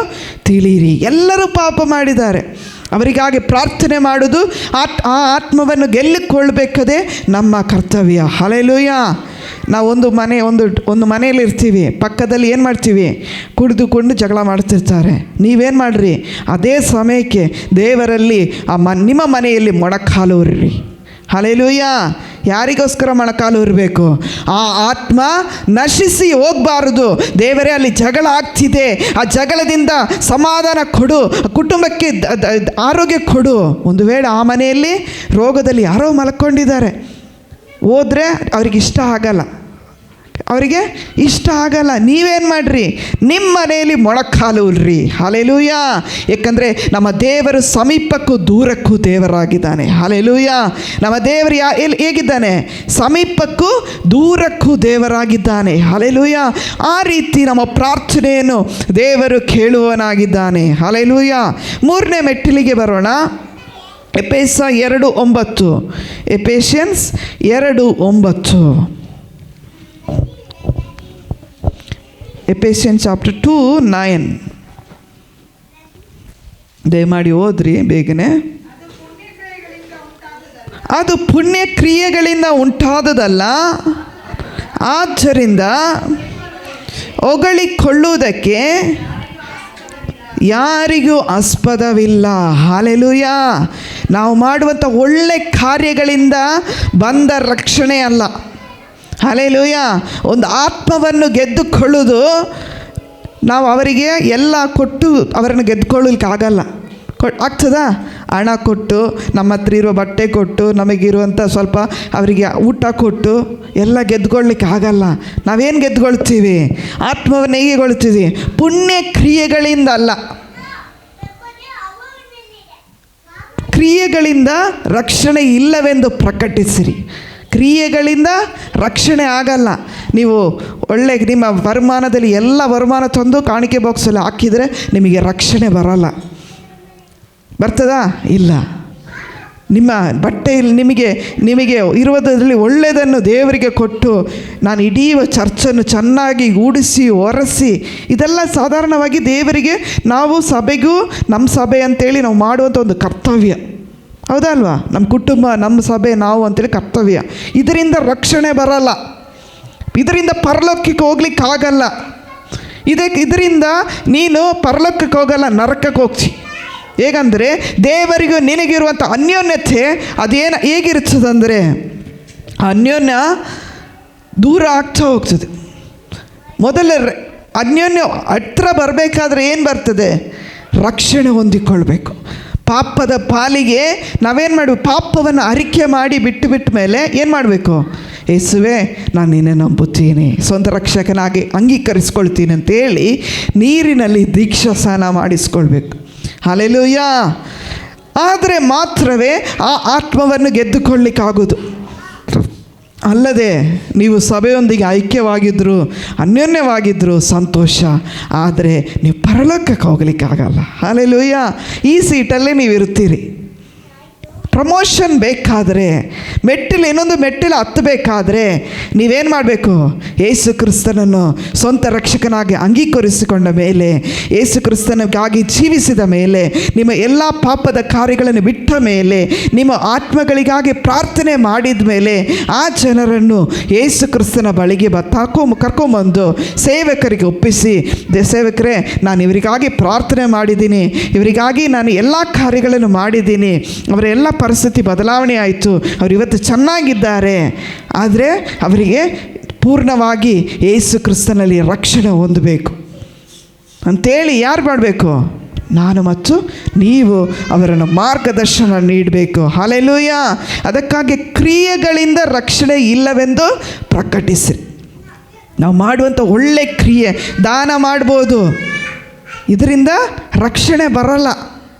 ತಿಳಿಯಿರಿ. ಎಲ್ಲರೂ ಪಾಪ ಮಾಡಿದ್ದಾರೆ, ಅವರಿಗಾಗಿ ಪ್ರಾರ್ಥನೆ ಮಾಡೋದು, ಆ ಆತ್ಮವನ್ನು ಗೆಲ್ಲಿಕೊಳ್ಳಬೇಕದೇ ನಮ್ಮ ಕರ್ತವ್ಯ. ಹಲ್ಲೆಲೂಯಾ. ನಾವು ಒಂದು ಮನೆಯಲ್ಲಿ ಇರ್ತೀವಿ, ಪಕ್ಕದಲ್ಲಿ ಏನು ಮಾಡ್ತೀವಿ? ಕುಡಿದುಕೊಂಡು ಜಗಳ ಮಾಡ್ತಿರ್ತಾರೆ. ನೀವೇನು ಮಾಡಿರಿ? ಅದೇ ಸಮಯಕ್ಕೆ ದೇವರಲ್ಲಿ ನಿಮ್ಮ ಮನೆಯಲ್ಲಿ ಮೊಣಕಾಲು ಊರಿರಿ. ಹಲ್ಲೆಲೂಯಾ. ಯಾರಿಗೋಸ್ಕರ ಮೊಣಕಾಲು ಇರಬೇಕು? ಆ ಆತ್ಮ ನಶಿಸಿ ಹೋಗಬಾರದು. ದೇವರೇ, ಅಲ್ಲಿ ಜಗಳ ಆಗ್ತಿದೆ, ಆ ಜಗಳದಿಂದ ಸಮಾಧಾನ ಕೊಡು, ಕುಟುಂಬಕ್ಕೆ ಆರೋಗ್ಯ ಕೊಡು. ಒಂದು ವೇಳೆ ಆ ಮನೆಯಲ್ಲಿ ರೋಗದಲ್ಲಿ ಯಾರೋ ಮಲ್ಕೊಂಡಿದ್ದಾರೆ, ಹೋದರೆ ಅವ್ರಿಗೆ ಇಷ್ಟ ಆಗಲ್ಲ. ನೀವೇನು ಮಾಡಿರಿ? ನಿಮ್ಮ ಮನೆಯಲ್ಲಿ ಮೊಣಕಾಲು ಉಲ್ರಿ. ಹಲ್ಲೆಲೂಯಾ. ಏಕೆಂದರೆ ನಮ್ಮ ದೇವರು ಸಮೀಪಕ್ಕೂ ದೂರಕ್ಕೂ ದೇವರಾಗಿದ್ದಾನೆ. ಹಲ್ಲೆಲೂಯಾ. ನಮ್ಮ ದೇವರು ಹೇಗಿದ್ದಾನೆ? ಸಮೀಪಕ್ಕೂ ದೂರಕ್ಕೂ ದೇವರಾಗಿದ್ದಾನೆ. ಹಲ್ಲೆಲೂಯಾ. ಆ ರೀತಿ ನಮ್ಮ ಪ್ರಾರ್ಥನೆಯನ್ನು ದೇವರು ಕೇಳುವನಾಗಿದ್ದಾನೆ. ಹಲ್ಲೆಲೂಯಾ. 3ನೇ ಮೆಟ್ಟಿಲಿಗೆ ಬರೋಣ. ಎಫೆಸ 2:9. ಎಫೆಸಿಯನ್ಸ್ 2:9. ಎಫೆಸಿಯನ್ ಚಾಪ್ಟರ್ 2:9. ದಯಮಾಡಿ ಓದ್ರಿ ಬೇಗನೆ. ಅದು ಪುಣ್ಯ ಕ್ರಿಯೆಗಳಿಂದ ಉಂಟಾದದಲ್ಲ, ಆದ್ದರಿಂದ ಹೊಗಳಿಕೊಳ್ಳುವುದಕ್ಕೆ ಯಾರಿಗೂ ಆಸ್ಪದವಿಲ್ಲ. ಹಲ್ಲೆಲೂಯಾ. ನಾವು ಮಾಡುವಂಥ ಒಳ್ಳೆ ಕಾರ್ಯಗಳಿಂದ ಬಂದ ರಕ್ಷಣೆ ಅಲ್ಲ. ಹಲ್ಲೆಲೂಯಾ. ಒಂದು ಆತ್ಮವನ್ನು ಗೆದ್ದುಕೊಳ್ಳೋದು, ನಾವು ಅವರಿಗೆ ಎಲ್ಲ ಕೊಟ್ಟು ಅವರನ್ನು ಗೆದ್ದುಕೊಳ್ಳಲಿಕ್ಕಾಗಲ್ಲ. ಆಗ್ತದಾ? ಹಣ ಕೊಟ್ಟು, ನಮ್ಮ ಹತ್ರ ಇರೋ ಬಟ್ಟೆ ಕೊಟ್ಟು, ನಮಗಿರುವಂಥ ಸ್ವಲ್ಪ ಅವರಿಗೆ ಊಟ ಕೊಟ್ಟು ಎಲ್ಲ ಗೆದ್ದುಕೊಳ್ಳಿಕ್ಕೆ ಆಗಲ್ಲ. ನಾವೇನು ಗೆದ್ದುಕೊಳ್ತೀವಿ? ಆತ್ಮವನ್ನು ಹೇಗೆ ಗೊಳ್ತೀವಿ? ಪುಣ್ಯ ಕ್ರಿಯೆಗಳಿಂದ ಅಲ್ಲ. ಕ್ರಿಯೆಗಳಿಂದ ರಕ್ಷಣೆ ಇಲ್ಲವೆಂದು ಪ್ರಕಟಿಸಿರಿ. ಕ್ರಿಯೆಗಳಿಂದ ರಕ್ಷಣೆ ಆಗಲ್ಲ. ನೀವು ಒಳ್ಳೆ ನಿಮ್ಮ ವರಮಾನದಲ್ಲಿ ಎಲ್ಲ ವರಮಾನ ತಂದು ಕಾಣಿಕೆ ಬಾಕ್ಸಲ್ಲಿ ಹಾಕಿದರೆ ನಿಮಗೆ ರಕ್ಷಣೆ ಬರಲ್ಲ. ಬರ್ತದಾ? ಇಲ್ಲ. ನಿಮ್ಮ ಬಟ್ಟೆಯಲ್ಲಿ ನಿಮಗೆ ಇರುವುದರಲ್ಲಿ ಒಳ್ಳೆಯದನ್ನು ದೇವರಿಗೆ ಕೊಟ್ಟು, ನಾನು ಇಡೀ ಚರ್ಚನ್ನು ಚೆನ್ನಾಗಿ ಗೂಡಿಸಿ ಒರೆಸಿ, ಇದೆಲ್ಲ ಸಾಧಾರಣವಾಗಿ ದೇವರಿಗೆ ನಾವು ಸಭೆಗೂ ನಮ್ಮ ಸಭೆ ಅಂತೇಳಿ ನಾವು ಮಾಡುವಂಥ ಒಂದು ಕರ್ತವ್ಯ. ಹೌದಾ ಅಲ್ವಾ? ನಮ್ಮ ಕುಟುಂಬ, ನಮ್ಮ ಸಭೆ, ನಾವು ಅಂತೇಳಿ ಕರ್ತವ್ಯ. ಇದರಿಂದ ರಕ್ಷಣೆ ಬರಲ್ಲ, ಇದರಿಂದ ಪರಲೋಕಕ್ಕೆ ಹೋಗ್ಲಿಕ್ಕಾಗಲ್ಲ. ಇದರಿಂದ ನೀನು ಪರಲೋಕಕ್ಕೆ ಹೋಗಲ್ಲ, ನರಕಕ್ಕೆ ಹೋಗ್ತಿ. ಹೇಗಂದರೆ ದೇವರಿಗೂ ನಿನಗಿರುವಂಥ ಅನ್ಯೋನ್ಯತೆ ಹೇಗಿರ್ತದಂದರೆ, ಅನ್ಯೋನ್ಯ ದೂರ ಆಗ್ತಾ ಹೋಗ್ತದೆ. ಮೊದಲ ಅನ್ಯೋನ್ಯ ಹತ್ರ ಬರಬೇಕಾದ್ರೆ ಏನು ಬರ್ತದೆ? ರಕ್ಷಣೆ ಹೊಂದಿಕೊಳ್ಬೇಕು. ಪಾಪದ ಪಾಲಿಗೆ ನಾವೇನು ಮಾಡಬೇಕು? ಪಾಪವನ್ನು ಅರಿಕೆ ಮಾಡಿ ಬಿಟ್ಟ ಮೇಲೆ ಏನು ಮಾಡಬೇಕು? ಯೇಸುವೆ, ನಾನು ನಿನ್ನೆ ನಂಬುತ್ತೀನಿ, ಸ್ವಂತ ರಕ್ಷಕನಾಗಿ ಅಂಗೀಕರಿಸ್ಕೊಳ್ತೀನಿ ಅಂತೇಳಿ ನೀರಿನಲ್ಲಿ ದೀಕ್ಷಾ ಸ್ನಾನ ಮಾಡಿಸ್ಕೊಳ್ಬೇಕು. ಹಲ್ಲೆಲೂಯಾ. ಆದರೆ ಮಾತ್ರವೇ ಆ ಆತ್ಮವನ್ನು ಗೆದ್ದುಕೊಳ್ಳಿಕ್ಕಾಗೋದು. ಅಲ್ಲದೆ ನೀವು ಸಭೆಯೊಂದಿಗೆ ಐಕ್ಯವಾಗಿದ್ದರು, ಅನ್ಯೋನ್ಯವಾಗಿದ್ದರು, ಸಂತೋಷ. ಆದರೆ ನೀವು ಪರಲೋಕಕ್ಕೆ ಹೋಗ್ಲಿಕ್ಕಾಗಲ್ಲ. ಹಲ್ಲೆಲೂಯಾ. ಈ ಸೀಟಲ್ಲೇ ನೀವು ಇರ್ತೀರಿ. ಪ್ರಮೋಷನ್ ಬೇಕಾದರೆ, ಇನ್ನೊಂದು ಮೆಟ್ಟಿಲು ಹತ್ತಬೇಕಾದ್ರೆ ನೀವೇನು ಮಾಡಬೇಕು? ಯೇಸು ಕ್ರಿಸ್ತನನ್ನು ಸ್ವಂತ ರಕ್ಷಕನಾಗಿ ಅಂಗೀಕರಿಸಿಕೊಂಡ ಮೇಲೆ, ಯೇಸು ಕ್ರಿಸ್ತನಿಗಾಗಿ ಜೀವಿಸಿದ ಮೇಲೆ, ನಿಮ್ಮ ಎಲ್ಲ ಪಾಪದ ಕಾರ್ಯಗಳನ್ನು ಬಿಟ್ಟ ಮೇಲೆ, ನಿಮ್ಮ ಆತ್ಮಗಳಿಗಾಗಿ ಪ್ರಾರ್ಥನೆ ಮಾಡಿದ ಮೇಲೆ, ಆ ಜನರನ್ನು ಯೇಸು ಕ್ರಿಸ್ತನ ಬಳಿಗೆ ಕರ್ಕೊಂಬಂದು ಸೇವಕರಿಗೆ ಒಪ್ಪಿಸಿ, ಸೇವಕರೇ, ನಾನು ಇವರಿಗಾಗಿ ಪ್ರಾರ್ಥನೆ ಮಾಡಿದ್ದೀನಿ, ಇವರಿಗಾಗಿ ನಾನು ಎಲ್ಲ ಕಾರ್ಯಗಳನ್ನು ಮಾಡಿದ್ದೀನಿ, ಅವರೆಲ್ಲ ಪರಿಸ್ಥಿತಿ ಬದಲಾವಣೆ ಆಯಿತು, ಅವರು ಇವತ್ತು ಚೆನ್ನಾಗಿದ್ದಾರೆ. ಆದರೆ ಅವರಿಗೆ ಪೂರ್ಣವಾಗಿ ಯೇಸು ಕ್ರಿಸ್ತನಲ್ಲಿ ರಕ್ಷಣೆ ಹೊಂದಬೇಕು ಅಂಥೇಳಿ ಯಾರು ಮಾಡಬೇಕು? ನಾನು ಮತ್ತು ನೀವು ಅವರನ್ನು ಮಾರ್ಗದರ್ಶನ ನೀಡಬೇಕು. ಹಲ್ಲೆಲೂಯಾ. ಅದಕ್ಕಾಗಿ ಕ್ರಿಯೆಗಳಿಂದ ರಕ್ಷಣೆ ಇಲ್ಲವೆಂದು ಪ್ರಕಟಿಸಿರಿ. ನಾವು ಮಾಡುವಂಥ ಒಳ್ಳೆ ಕ್ರಿಯೆ, ದಾನ ಮಾಡ್ಬೋದು, ಇದರಿಂದ ರಕ್ಷಣೆ ಬರಲ್ಲ.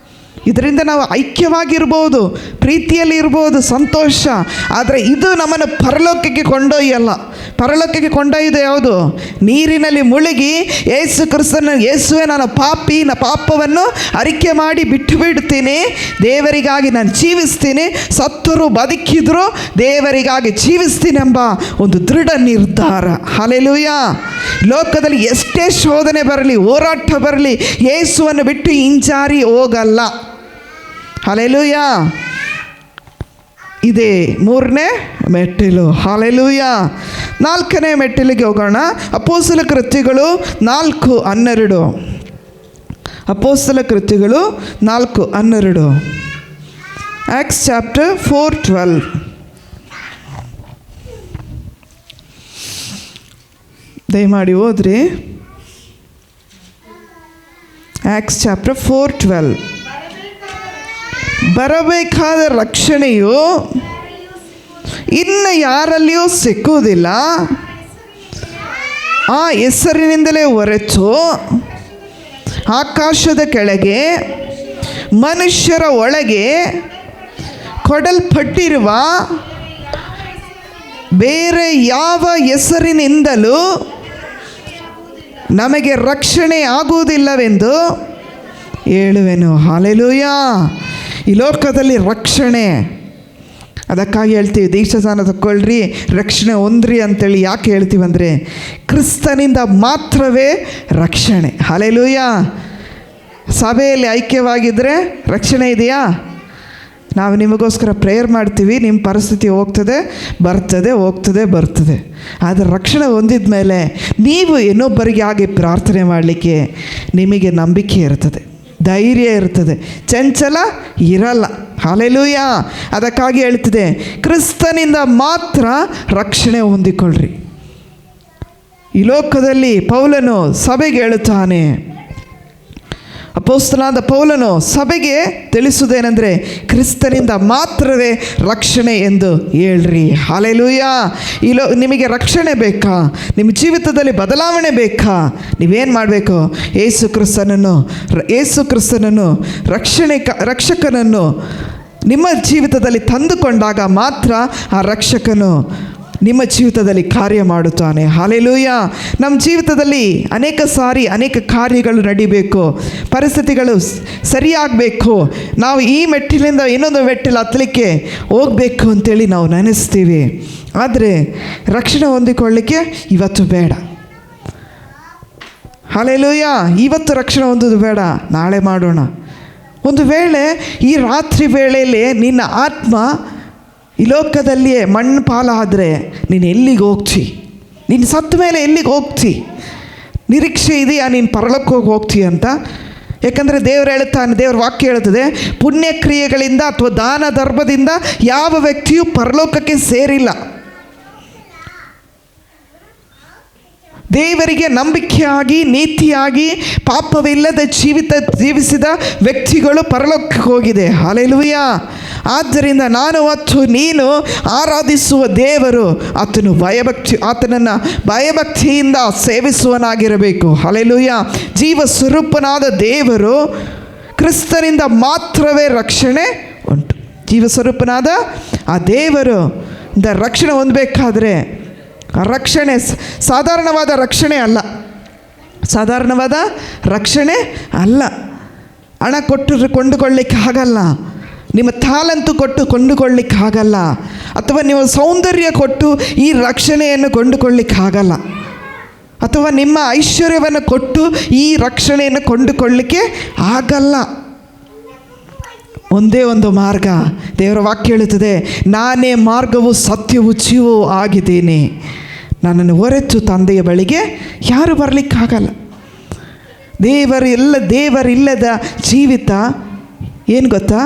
ಇದರಿಂದ ನಾವು ಐಕ್ಯವಾಗಿರ್ಬೋದು, ಪ್ರೀತಿಯಲ್ಲಿ ಇರ್ಬೋದು, ಸಂತೋಷ. ಆದರೆ ಇದು ನಮ್ಮನ್ನು ಪರಲೋಕಕ್ಕೆ ಕೊಂಡೊಯ್ಯಲ್ಲ. ಪರಲೋಕಕ್ಕೆ ಕೊಂಡೊಯ್ಯೋದು ಯಾವುದು? ನೀರಿನಲ್ಲಿ ಮುಳುಗಿ ಯೇಸು ಕ್ರಿಸ್ತನ, ಯೇಸುವೆ ನನ್ನ ಪಾಪಿ, ನನ್ನ ಪಾಪವನ್ನು ಅರಿಕೆ ಮಾಡಿ ಬಿಟ್ಟು ಬಿಡ್ತೀನಿ, ದೇವರಿಗಾಗಿ ನಾನು ಜೀವಿಸ್ತೀನಿ, ಸತ್ತರೂ ಬದುಕಿದ್ರು ದೇವರಿಗಾಗಿ ಜೀವಿಸ್ತೀನೆಂಬ ಒಂದು ದೃಢ ನಿರ್ಧಾರ. ಹಲ್ಲೆಲೂಯಾ. ಲೋಕದಲ್ಲಿ ಎಷ್ಟೇ ಶೋಧನೆ ಬರಲಿ, ಹೋರಾಟ ಬರಲಿ, ಯೇಸುವನ್ನು ಬಿಟ್ಟು ಹಿಂಜಾರಿ ಹೋಗಲ್ಲ. ಹಲ್ಲೆಲೂಯಾ. ಇದೇ 3ನೇ ಮೆಟ್ಟಿಲು. ಹಲ್ಲೆಲೂಯಾ. 4ನೇ ಮೆಟ್ಟಿಲಿಗೆ ಹೋಗೋಣ. ಅಪೊಸ್ತಲ ಕೃತ್ಯಗಳು 4:12. ಅಪೊಸ್ತಲ ಕೃತ್ಯಗಳು 4:12. Acts chapter 4:12. ದಯಮಾಡಿ ಓದ್ರಿ. Acts chapter 4:12. ಬರಬೇಕಾದ ರಕ್ಷಣೆಯು ಇನ್ನು ಯಾರಲ್ಲಿಯೂ ಸಿಕ್ಕುವುದಿಲ್ಲ, ಆ ಹೆಸರಿನಿಂದಲೇ ಹೊರತು ಆಕಾಶದ ಕೆಳಗೆ ಮನುಷ್ಯರ ಒಳಗೆ ಕೊಡಲ್ಪಟ್ಟಿರುವ ಬೇರೆ ಯಾವ ಹೆಸರಿನಿಂದಲೂ ನಮಗೆ ರಕ್ಷಣೆ ಆಗುವುದಿಲ್ಲವೆಂದು ಹೇಳುವೆನು. ಹಲ್ಲೆಲೂಯಾ. ಈ ಲೋಕದಲ್ಲಿ ರಕ್ಷಣೆ, ಅದಕ್ಕಾಗಿ ಹೇಳ್ತೀವಿ ದೀಕ್ಷಾಸ್ನಾನ ತಗೊಳ್ರಿ, ರಕ್ಷಣೆ ಹೊಂದ್ರಿ ಅಂತೇಳಿ. ಯಾಕೆ ಹೇಳ್ತೀವಿ ಅಂದರೆ ಕ್ರಿಸ್ತನಿಂದ ಮಾತ್ರವೇ ರಕ್ಷಣೆ. ಹಲ್ಲೆಲೂಯಾ. ಸಭೆಯಲ್ಲಿ ಐಕ್ಯವಾಗಿದ್ದರೆ ರಕ್ಷಣೆ ಇದೆಯಾ? ನಾವು ನಿಮಗೋಸ್ಕರ ಪ್ರೇಯರ್ ಮಾಡ್ತೀವಿ, ನಿಮ್ಮ ಪರಿಸ್ಥಿತಿ ಹೋಗ್ತದೆ ಬರ್ತದೆ. ಆದರೆ ರಕ್ಷಣೆ ಹೊಂದಿದ ಮೇಲೆ ನೀವು ಇನ್ನೊಬ್ಬರಿಗೆ ಆಗಿ ಪ್ರಾರ್ಥನೆ ಮಾಡಲಿಕ್ಕೆ ನಿಮಗೆ ನಂಬಿಕೆ ಇರ್ತದೆ, ಧೈರ್ಯ ಇರ್ತದೆ, ಚಂಚಲ ಇರಲ್ಲ. ಹಲ್ಲೆಲೂಯಾ. ಅದಕ್ಕಾಗಿ ಹೇಳ್ತಿದೆ, ಕ್ರಿಸ್ತನಿಂದ ಮಾತ್ರ ರಕ್ಷಣೆ ಹೊಂದಿಕೊಳ್ಳ್ರಿ. ಈ ಲೋಕದಲ್ಲಿ ಪೌಲನು ಸಭೆಗೆ ಹೇಳುತ್ತಾನೆ, ಅಪೊಸ್ತಲನಾದ ಪೌಲನು ಸಭೆಗೆ ತಿಳಿಸುವುದೇನೆಂದರೆ ಕ್ರಿಸ್ತನಿಂದ ಮಾತ್ರವೇ ರಕ್ಷಣೆ ಎಂದು ಹೇಳ್ರಿ. ಹಲ್ಲೆಲೂಯಾ. ನಿಮಗೆ ರಕ್ಷಣೆ ಬೇಕಾ? ನಿಮ್ಮ ಜೀವಿತದಲ್ಲಿ ಬದಲಾವಣೆ ಬೇಕಾ? ನೀವೇನು ಮಾಡಬೇಕು? ಯೇಸು ಕ್ರಿಸ್ತನನ್ನು ರಕ್ಷಕನನ್ನು ನಿಮ್ಮ ಜೀವಿತದಲ್ಲಿ ತಂದುಕೊಂಡಾಗ ಮಾತ್ರ ಆ ರಕ್ಷಕನು ನಿಮ್ಮ ಜೀವಿತದಲ್ಲಿ ಕಾರ್ಯ ಮಾಡುತ್ತಾನೆ. ಹಲ್ಲೆಲೂಯಾ. ನಮ್ಮ ಜೀವಿತದಲ್ಲಿ ಅನೇಕ ಕಾರ್ಯಗಳು ನಡಿಬೇಕು, ಪರಿಸ್ಥಿತಿಗಳು ಸರಿಯಾಗಬೇಕು, ನಾವು ಈ ಮೆಟ್ಟಿಲಿಂದ ಇನ್ನೊಂದು ಮೆಟ್ಟಿಲು ಹತ್ತಲಿಕ್ಕೆ ಹೋಗಬೇಕು ಅಂತೇಳಿ ನಾವು ನೆನೆಸ್ತೀವಿ. ಆದರೆ ರಕ್ಷಣೆ ಹೊಂದಿಕೊಳ್ಳಿಕ್ಕೆ ಇವತ್ತು ಬೇಡ. ಹಲ್ಲೆಲೂಯಾ. ಇವತ್ತು ರಕ್ಷಣೆ ಹೊಂದೋದು ಬೇಡ, ನಾಳೆ ಮಾಡೋಣ. ಒಂದು ವೇಳೆ ಈ ರಾತ್ರಿ ವೇಳೆಯಲ್ಲಿ ನಿನ್ನ ಆತ್ಮ ಈ ಲೋಕದಲ್ಲಿಯೇ ಮಣ್ಣು ಪಾಲಾದರೆ ನೀನು ಎಲ್ಲಿಗೆ ಹೋಗ್ತಿ? ನೀನು ಸತ್ತ ಮೇಲೆ ಎಲ್ಲಿಗೆ ಹೋಗ್ತಿ? ನಿರೀಕ್ಷೆ ಇದೆಯಾ ನೀನು ಪರಲೋಕಕ್ಕೆ ಹೋಗ್ತಿ ಅಂತ? ಯಾಕಂದರೆ ದೇವ್ರ ವಾಕ್ಯ ಹೇಳುತ್ತದೆ, ಪುಣ್ಯಕ್ರಿಯೆಗಳಿಂದ ಅಥವಾ ದಾನ ಧರ್ಮದಿಂದ ಯಾವ ವ್ಯಕ್ತಿಯೂ ಪರಲೋಕಕ್ಕೆ ಸೇರಿಲ್ಲ. ದೇವರಿಗೆ ನಂಬಿಕೆಯಾಗಿ ನೀತಿಯಾಗಿ ಪಾಪವಿಲ್ಲದ ಜೀವಿಸಿದ ವ್ಯಕ್ತಿಗಳು ಪರಲೋಕಕ್ಕೆ ಹೋಗಿದೆ. ಹಲ್ಲೆಲೂಯಾ. ಆದ್ದರಿಂದ ನಾನು ಮತ್ತು ನೀನು ಆರಾಧಿಸುವ ದೇವರು ಆತನನ್ನು ಭಯಭಕ್ತಿಯಿಂದ ಸೇವಿಸುವನಾಗಿರಬೇಕು. ಹಲ್ಲೆಲೂಯಾ. ಜೀವ ಸ್ವರೂಪನಾದ ದೇವರು, ಕ್ರಿಸ್ತನಿಂದ ಮಾತ್ರವೇ ರಕ್ಷಣೆ ಉಂಟು. ಜೀವ ಸ್ವರೂಪನಾದ ಆ ದೇವರು ರಕ್ಷಣೆ ಹೊಂದಬೇಕಾದ್ರೆ ರಕ್ಷಣೆ ಸಾಧಾರಣವಾದ ರಕ್ಷಣೆ ಅಲ್ಲ, ಸಾಧಾರಣವಾದ ರಕ್ಷಣೆ ಅಲ್ಲ. ಹಣ ಕೊಟ್ಟು ಕೊಂಡುಕೊಳ್ಳಿಕ್ಕೆ ಆಗಲ್ಲ, ನಿಮ್ಮ ತಾಲಂತು ಕೊಟ್ಟು ಕೊಂಡುಕೊಳ್ಳಿಕ್ಕೆ ಆಗಲ್ಲ, ಅಥವಾ ನೀವು ಸೌಂದರ್ಯ ಕೊಟ್ಟು ಈ ರಕ್ಷಣೆಯನ್ನು ಕೊಂಡುಕೊಳ್ಳಿಕ್ಕಾಗಲ್ಲ, ಅಥವಾ ನಿಮ್ಮ ಐಶ್ವರ್ಯವನ್ನು ಕೊಟ್ಟು ಈ ರಕ್ಷಣೆಯನ್ನು ಕೊಂಡುಕೊಳ್ಳಿಕ್ಕೆ ಆಗಲ್ಲ. ಒಂದೇ ಒಂದು ಮಾರ್ಗ, ದೇವರ ವಾಕ್ಯ ಹೇಳುತ್ತದೆ, ನಾನೇ ಮಾರ್ಗವು ಸತ್ಯವೂ ಜೀವವೂ ಆಗಿದ್ದೇನೆ, ನನ್ನನ್ನು ಹೊರತು ತಂದೆಯ ಬಳಿಗೆ ಯಾರು ಬರಲಿಕ್ಕಾಗಲ್ಲ. ದೇವರಿಲ್ಲದ ಜೀವಿತ ಏನು ಗೊತ್ತಾ?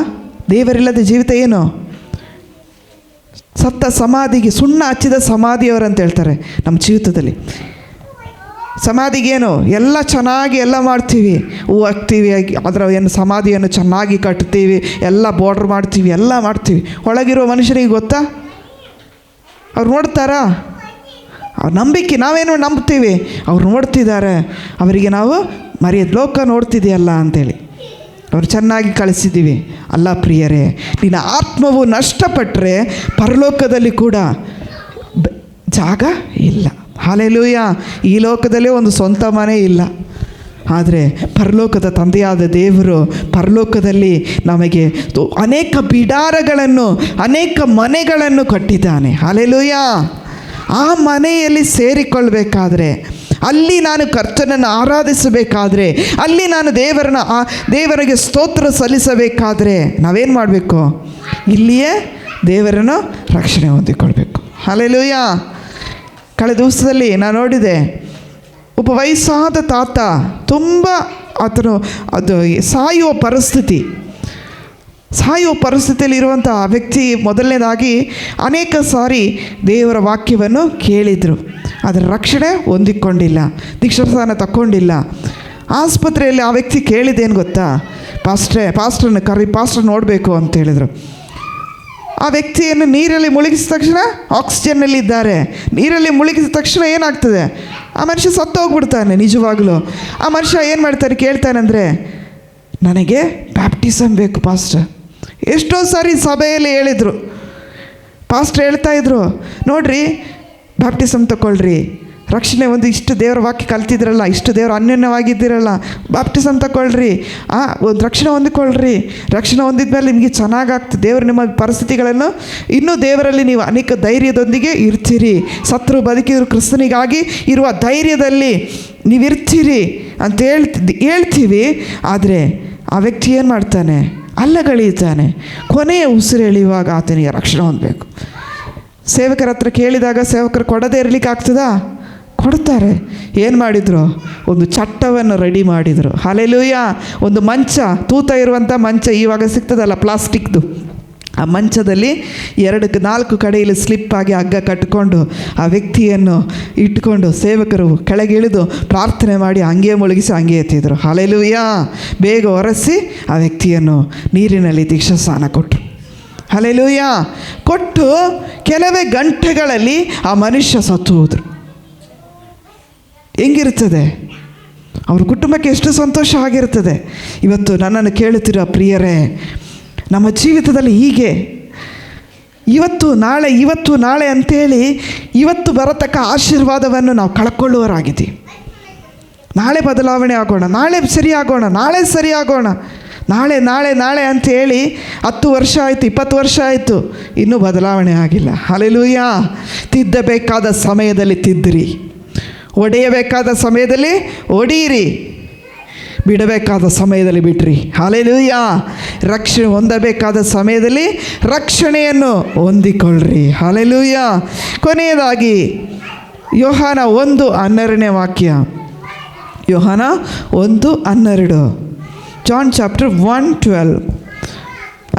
ದೇವರಿಲ್ಲದ ಜೀವಿತ ಏನು? ಸತ್ತ ಸಮಾಧಿಗೆ, ಸುಣ್ಣ ಹಚ್ಚಿದ ಸಮಾಧಿಯವರು ಅಂತ ಹೇಳ್ತಾರೆ ನಮ್ಮ ಜೀವಿತದಲ್ಲಿ. ಸಮಾಧಿಗೇನು ಎಲ್ಲ ಚೆನ್ನಾಗಿ ಎಲ್ಲ ಮಾಡ್ತೀವಿ, ಹೂ ಹಾಕ್ತೀವಿ, ಅದರ ಏನು ಸಮಾಧಿಯನ್ನು ಚೆನ್ನಾಗಿ ಕಟ್ತೀವಿ, ಎಲ್ಲ ಬಾರ್ಡ್ರ್ ಮಾಡ್ತೀವಿ, ಎಲ್ಲ ಮಾಡ್ತೀವಿ. ಒಳಗಿರೋ ಮನುಷ್ಯರಿಗೆ ಗೊತ್ತಾ? ಅವ್ರು ನೋಡ್ತಾರಾ? ಅವ್ರ ನಂಬಿಕೆ, ನಾವೇನು ನಂಬ್ತೀವಿ, ಅವ್ರು ನೋಡ್ತಿದ್ದಾರೆ, ಅವರಿಗೆ ನಾವು ಲೋಕ ನೋಡ್ತಿದೆಯಲ್ಲ ಅಂಥೇಳಿ ಅವ್ರು ಚೆನ್ನಾಗಿ ಕಳಿಸಿದ್ದೀವಿ. ಅಲ್ಲ ಪ್ರಿಯರೇ, ನಿನ್ನ ಆತ್ಮವು ನಷ್ಟಪಟ್ಟರೆ ಪರಲೋಕದಲ್ಲಿ ಕೂಡ ಜಾಗ ಇಲ್ಲ. ಹಲ್ಲೆಲೂಯಾ. ಈ ಲೋಕದಲ್ಲೇ ಒಂದು ಸ್ವಂತ ಮನೆ ಇಲ್ಲ, ಆದರೆ ಪರಲೋಕದ ತಂದೆಯಾದ ದೇವರು ಪರಲೋಕದಲ್ಲಿ ನಮಗೆ ಅನೇಕ ಬಿಡಾರಗಳನ್ನು, ಅನೇಕ ಮನೆಗಳನ್ನು ಕಟ್ಟಿದ್ದಾನೆ. ಹಲ್ಲೆಲೂಯಾ. ಆ ಮನೆಯಲ್ಲಿ ಸೇರಿಕೊಳ್ಳಬೇಕಾದ್ರೆ, ಅಲ್ಲಿ ನಾನು ಕರ್ತನನ್ನು ಆರಾಧಿಸಬೇಕಾದ್ರೆ, ಅಲ್ಲಿ ನಾನು ದೇವರಿಗೆ ಸ್ತೋತ್ರ ಸಲ್ಲಿಸಬೇಕಾದ್ರೆ ನಾವೇನು ಮಾಡಬೇಕು? ಇಲ್ಲಿಯೇ ದೇವರನ್ನು ರಕ್ಷಣೆ ಹೊಂದಿಕೊಳ್ಬೇಕು. ಹಲ್ಲೆಲೂಯಾ. ಕಳೆದ ದಿವಸದಲ್ಲಿ ನಾನು ನೋಡಿದೆ, ಒಬ್ಬ ವಯಸ್ಸಾದ ತಾತ, ತುಂಬ ಅದು ಸಾಯುವ ಪರಿಸ್ಥಿತಿಯಲ್ಲಿ ಇರುವಂಥ ಆ ವ್ಯಕ್ತಿ ಮೊದಲನೇದಾಗಿ ಅನೇಕ ಸಾರಿ ದೇವರ ವಾಕ್ಯವನ್ನು ಕೇಳಿದರು, ಅದರ ರಕ್ಷಣೆ ಹೊಂದಿಕೊಂಡಿಲ್ಲ, ದೀಕ್ಷಾಸ್ನಾನ ತಗೊಂಡಿಲ್ಲ. ಆಸ್ಪತ್ರೆಯಲ್ಲಿ ಆ ವ್ಯಕ್ತಿ ಕೇಳಿದ್ದೇನು ಗೊತ್ತಾ? ಪಾಸ್ಟರ್ ನೋಡಬೇಕು ಅಂತ ಹೇಳಿದರು. ಆ ವ್ಯಕ್ತಿಯನ್ನು ನೀರಲ್ಲಿ ಮುಳುಗಿಸಿದ ತಕ್ಷಣ ಆಕ್ಸಿಜನ್ನಲ್ಲಿ ಇದ್ದಾರೆ. ನೀರಲ್ಲಿ ಮುಳುಗಿಸಿದ ತಕ್ಷಣ ಏನಾಗ್ತದೆ? ಆ ಮನುಷ್ಯ ಸತ್ತು ಹೋಗ್ಬಿಡ್ತಾನೆ. ನಿಜವಾಗಲೂ ಆ ಮನುಷ್ಯ ಏನು ಮಾಡ್ತಾರೆ ಕೇಳ್ತಾನೆಂದರೆ, ನನಗೆ ಬ್ಯಾಪ್ಟಿಸಮ್ ಬೇಕು ಪಾಸ್ಟರ್. ಎಷ್ಟೋ ಸಾರಿ ಸಭೆಯಲ್ಲಿ ಹೇಳಿದರು, ಪಾಸ್ಟರ್ ಹೇಳ್ತಾಯಿದ್ರು, ನೋಡ್ರಿ ಬ್ಯಾಪ್ಟಿಸಮ್ ತಗೊಳ್ರಿ, ರಕ್ಷಣೆ ಒಂದು ಇಷ್ಟು ದೇವರ ವಾಕ್ಯ ಕಲ್ತಿದ್ರಲ್ಲ, ಇಷ್ಟು ದೇವರು ಅನ್ಯೋನ್ಯವಾಗಿದ್ದೀರಲ್ಲ, ಬ್ಯಾಪ್ಟಿಸಮ್ ತಗೊಳ್ರಿ, ಒಂದು ರಕ್ಷಣೆ ಹೊಂದಿಕೊಳ್ಳ್ರಿ. ರಕ್ಷಣೆ ಹೊಂದಿದ ಮೇಲೆ ನಿಮಗೆ ಚೆನ್ನಾಗಾಗ್ತದೆ, ದೇವರು ನಿಮ್ಮ ಪರಿಸ್ಥಿತಿಗಳನ್ನು ಇನ್ನೂ ದೇವರಲ್ಲಿ ನೀವು ಅನೇಕ ಧೈರ್ಯದೊಂದಿಗೆ ಇರ್ತೀರಿ. ಸತ್ರು ಬದುಕಿದ್ರು ಕ್ರಿಸ್ತನಿಗಾಗಿ ಇರುವ ಧೈರ್ಯದಲ್ಲಿ ನೀವಿರ್ತೀರಿ ಅಂತ ಹೇಳ್ತೀವಿ. ಆದರೆ ಆ ವ್ಯಕ್ತಿ ಏನು ಮಾಡ್ತಾನೆ? ಅಲ್ಲಗಳೆಯುತ್ತಾನೆ. ಕೊನೆಯ ಉಸಿರು ಎಳೆಯುವಾಗ ಆತನಿಗೆ ರಕ್ಷಣೆ ಹೊಂದಬೇಕು. ಸೇವಕರ ಹತ್ರ ಕೇಳಿದಾಗ ಸೇವಕರು ಕೊಡದೇ ಇರಲಿಕ್ಕೆ ಆಗ್ತದಾ? ಕೊಡ್ತಾರೆ. ಏನು ಮಾಡಿದರು? ಒಂದು ಚಟ್ಟವನ್ನು ರೆಡಿ ಮಾಡಿದರು. ಹಲ್ಲೆಲೂಯಾ. ಒಂದು ಮಂಚ, ತೂತ ಇರುವಂಥ ಮಂಚ ಇವಾಗ ಸಿಗ್ತದಲ್ಲ ಪ್ಲಾಸ್ಟಿಕ್ದು, ಆ ಮಂಚದಲ್ಲಿ 4 ಕಡೆಯಲ್ಲಿ ಸ್ಲಿಪ್ಪಾಗಿ ಹಗ್ಗ ಕಟ್ಟಿಕೊಂಡು ಆ ವ್ಯಕ್ತಿಯನ್ನು ಇಟ್ಕೊಂಡು ಸೇವಕರು ಕೆಳಗಿಳಿದು ಪ್ರಾರ್ಥನೆ ಮಾಡಿ ಹಂಗೆ ಮುಳುಗಿಸಿ ಹಂಗೆ ಎತ್ತಿದ್ರು. ಹಲ್ಲೆಲೂಯಾ. ಬೇಗ ಒರೆಸಿ ಆ ವ್ಯಕ್ತಿಯನ್ನು ನೀರಿನಲ್ಲಿ ದೀಕ್ಷಾಸ್ನಾನ ಕೊಟ್ಟರು. ಹಲ್ಲೆಲೂಯಾ. ಕೊಟ್ಟು ಕೆಲವೇ ಗಂಟೆಗಳಲ್ಲಿ ಆ ಮನುಷ್ಯ ಸತ್ತು ಹೋದರು. ಹೆಂಗಿರ್ತದೆ? ಅವ್ರ ಕುಟುಂಬಕ್ಕೆ ಎಷ್ಟು ಸಂತೋಷ ಆಗಿರ್ತದೆ. ಇವತ್ತು ನನ್ನನ್ನು ಕೇಳುತ್ತಿರೋ ಪ್ರಿಯರೇ, ನಮ್ಮ ಜೀವಿತದಲ್ಲಿ ಹೀಗೆ ಇವತ್ತು ನಾಳೆ ಅಂಥೇಳಿ ಅಂಥೇಳಿ ಬರತಕ್ಕ ಆಶೀರ್ವಾದವನ್ನು ನಾವು ಕಳ್ಕೊಳ್ಳುವರಾಗಿದ್ದೀವಿ. ನಾಳೆ ಬದಲಾವಣೆ ಆಗೋಣ, ನಾಳೆ ಸರಿಯಾಗೋಣ, ನಾಳೆ ಅಂಥೇಳಿ 10 ವರ್ಷ ಆಯಿತು, 20 ವರ್ಷ ಆಯಿತು, ಇನ್ನೂ ಬದಲಾವಣೆ ಆಗಿಲ್ಲ. ಹಲ್ಲೆಲೂಯಾ. ತಿದ್ದಬೇಕಾದ ಸಮಯದಲ್ಲಿ ತಿದ್ದಿರಿ, ಒಡೆಯಬೇಕಾದ ಸಮಯದಲ್ಲಿ ಒಡೆಯಿರಿ, ಬಿಡಬೇಕಾದ ಸಮಯದಲ್ಲಿ ಬಿಡ್ರಿ. ಹಲ್ಲೆಲೂಯಾ. ರಕ್ಷಣೆ ಹೊಂದಬೇಕಾದ ಸಮಯದಲ್ಲಿ ರಕ್ಷಣೆಯನ್ನು ಹೊಂದಿಕೊಳ್ಳ್ರಿ. ಹಲ್ಲೆಲೂಯಾ. ಕೊನೆಯದಾಗಿ ಯೋಹಾನ 1:12 ವಾಕ್ಯ. ಯೋಹಾನ 1:12. ಜಾನ್ ಚಾಪ್ಟರ್ 1:12,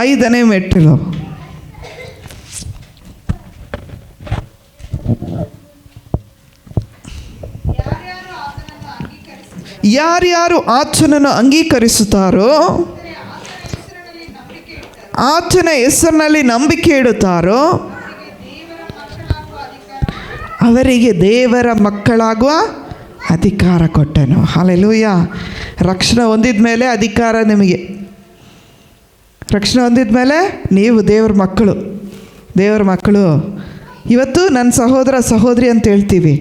5ನೇ ಮೆಟ್ಟಿಲು. ಯಾರ್ಯಾರು ಆತನನ್ನು ಅಂಗೀಕರಿಸುತ್ತಾರೋ, ಆತನ ಹೆಸರಿನಲ್ಲಿ ನಂಬಿಕೆ ಇಡುತ್ತಾರೋ ಅವರಿಗೆ ದೇವರ ಮಕ್ಕಳಾಗುವ ಅಧಿಕಾರ ಕೊಟ್ಟನು. ಹಲ್ಲೆಲೂಯಾ. ರಕ್ಷಣೆ ಹೊಂದಿದ ಮೇಲೆ ಅಧಿಕಾರ ನಿಮಗೆ. ರಕ್ಷಣೆ ಹೊಂದಿದ ಮೇಲೆ ನೀವು ದೇವರ ಮಕ್ಕಳು. ಇವತ್ತು ನನ್ನ ಸಹೋದರ ಸಹೋದರಿ ಅಂತ ಹೇಳ್ತೀವಿ.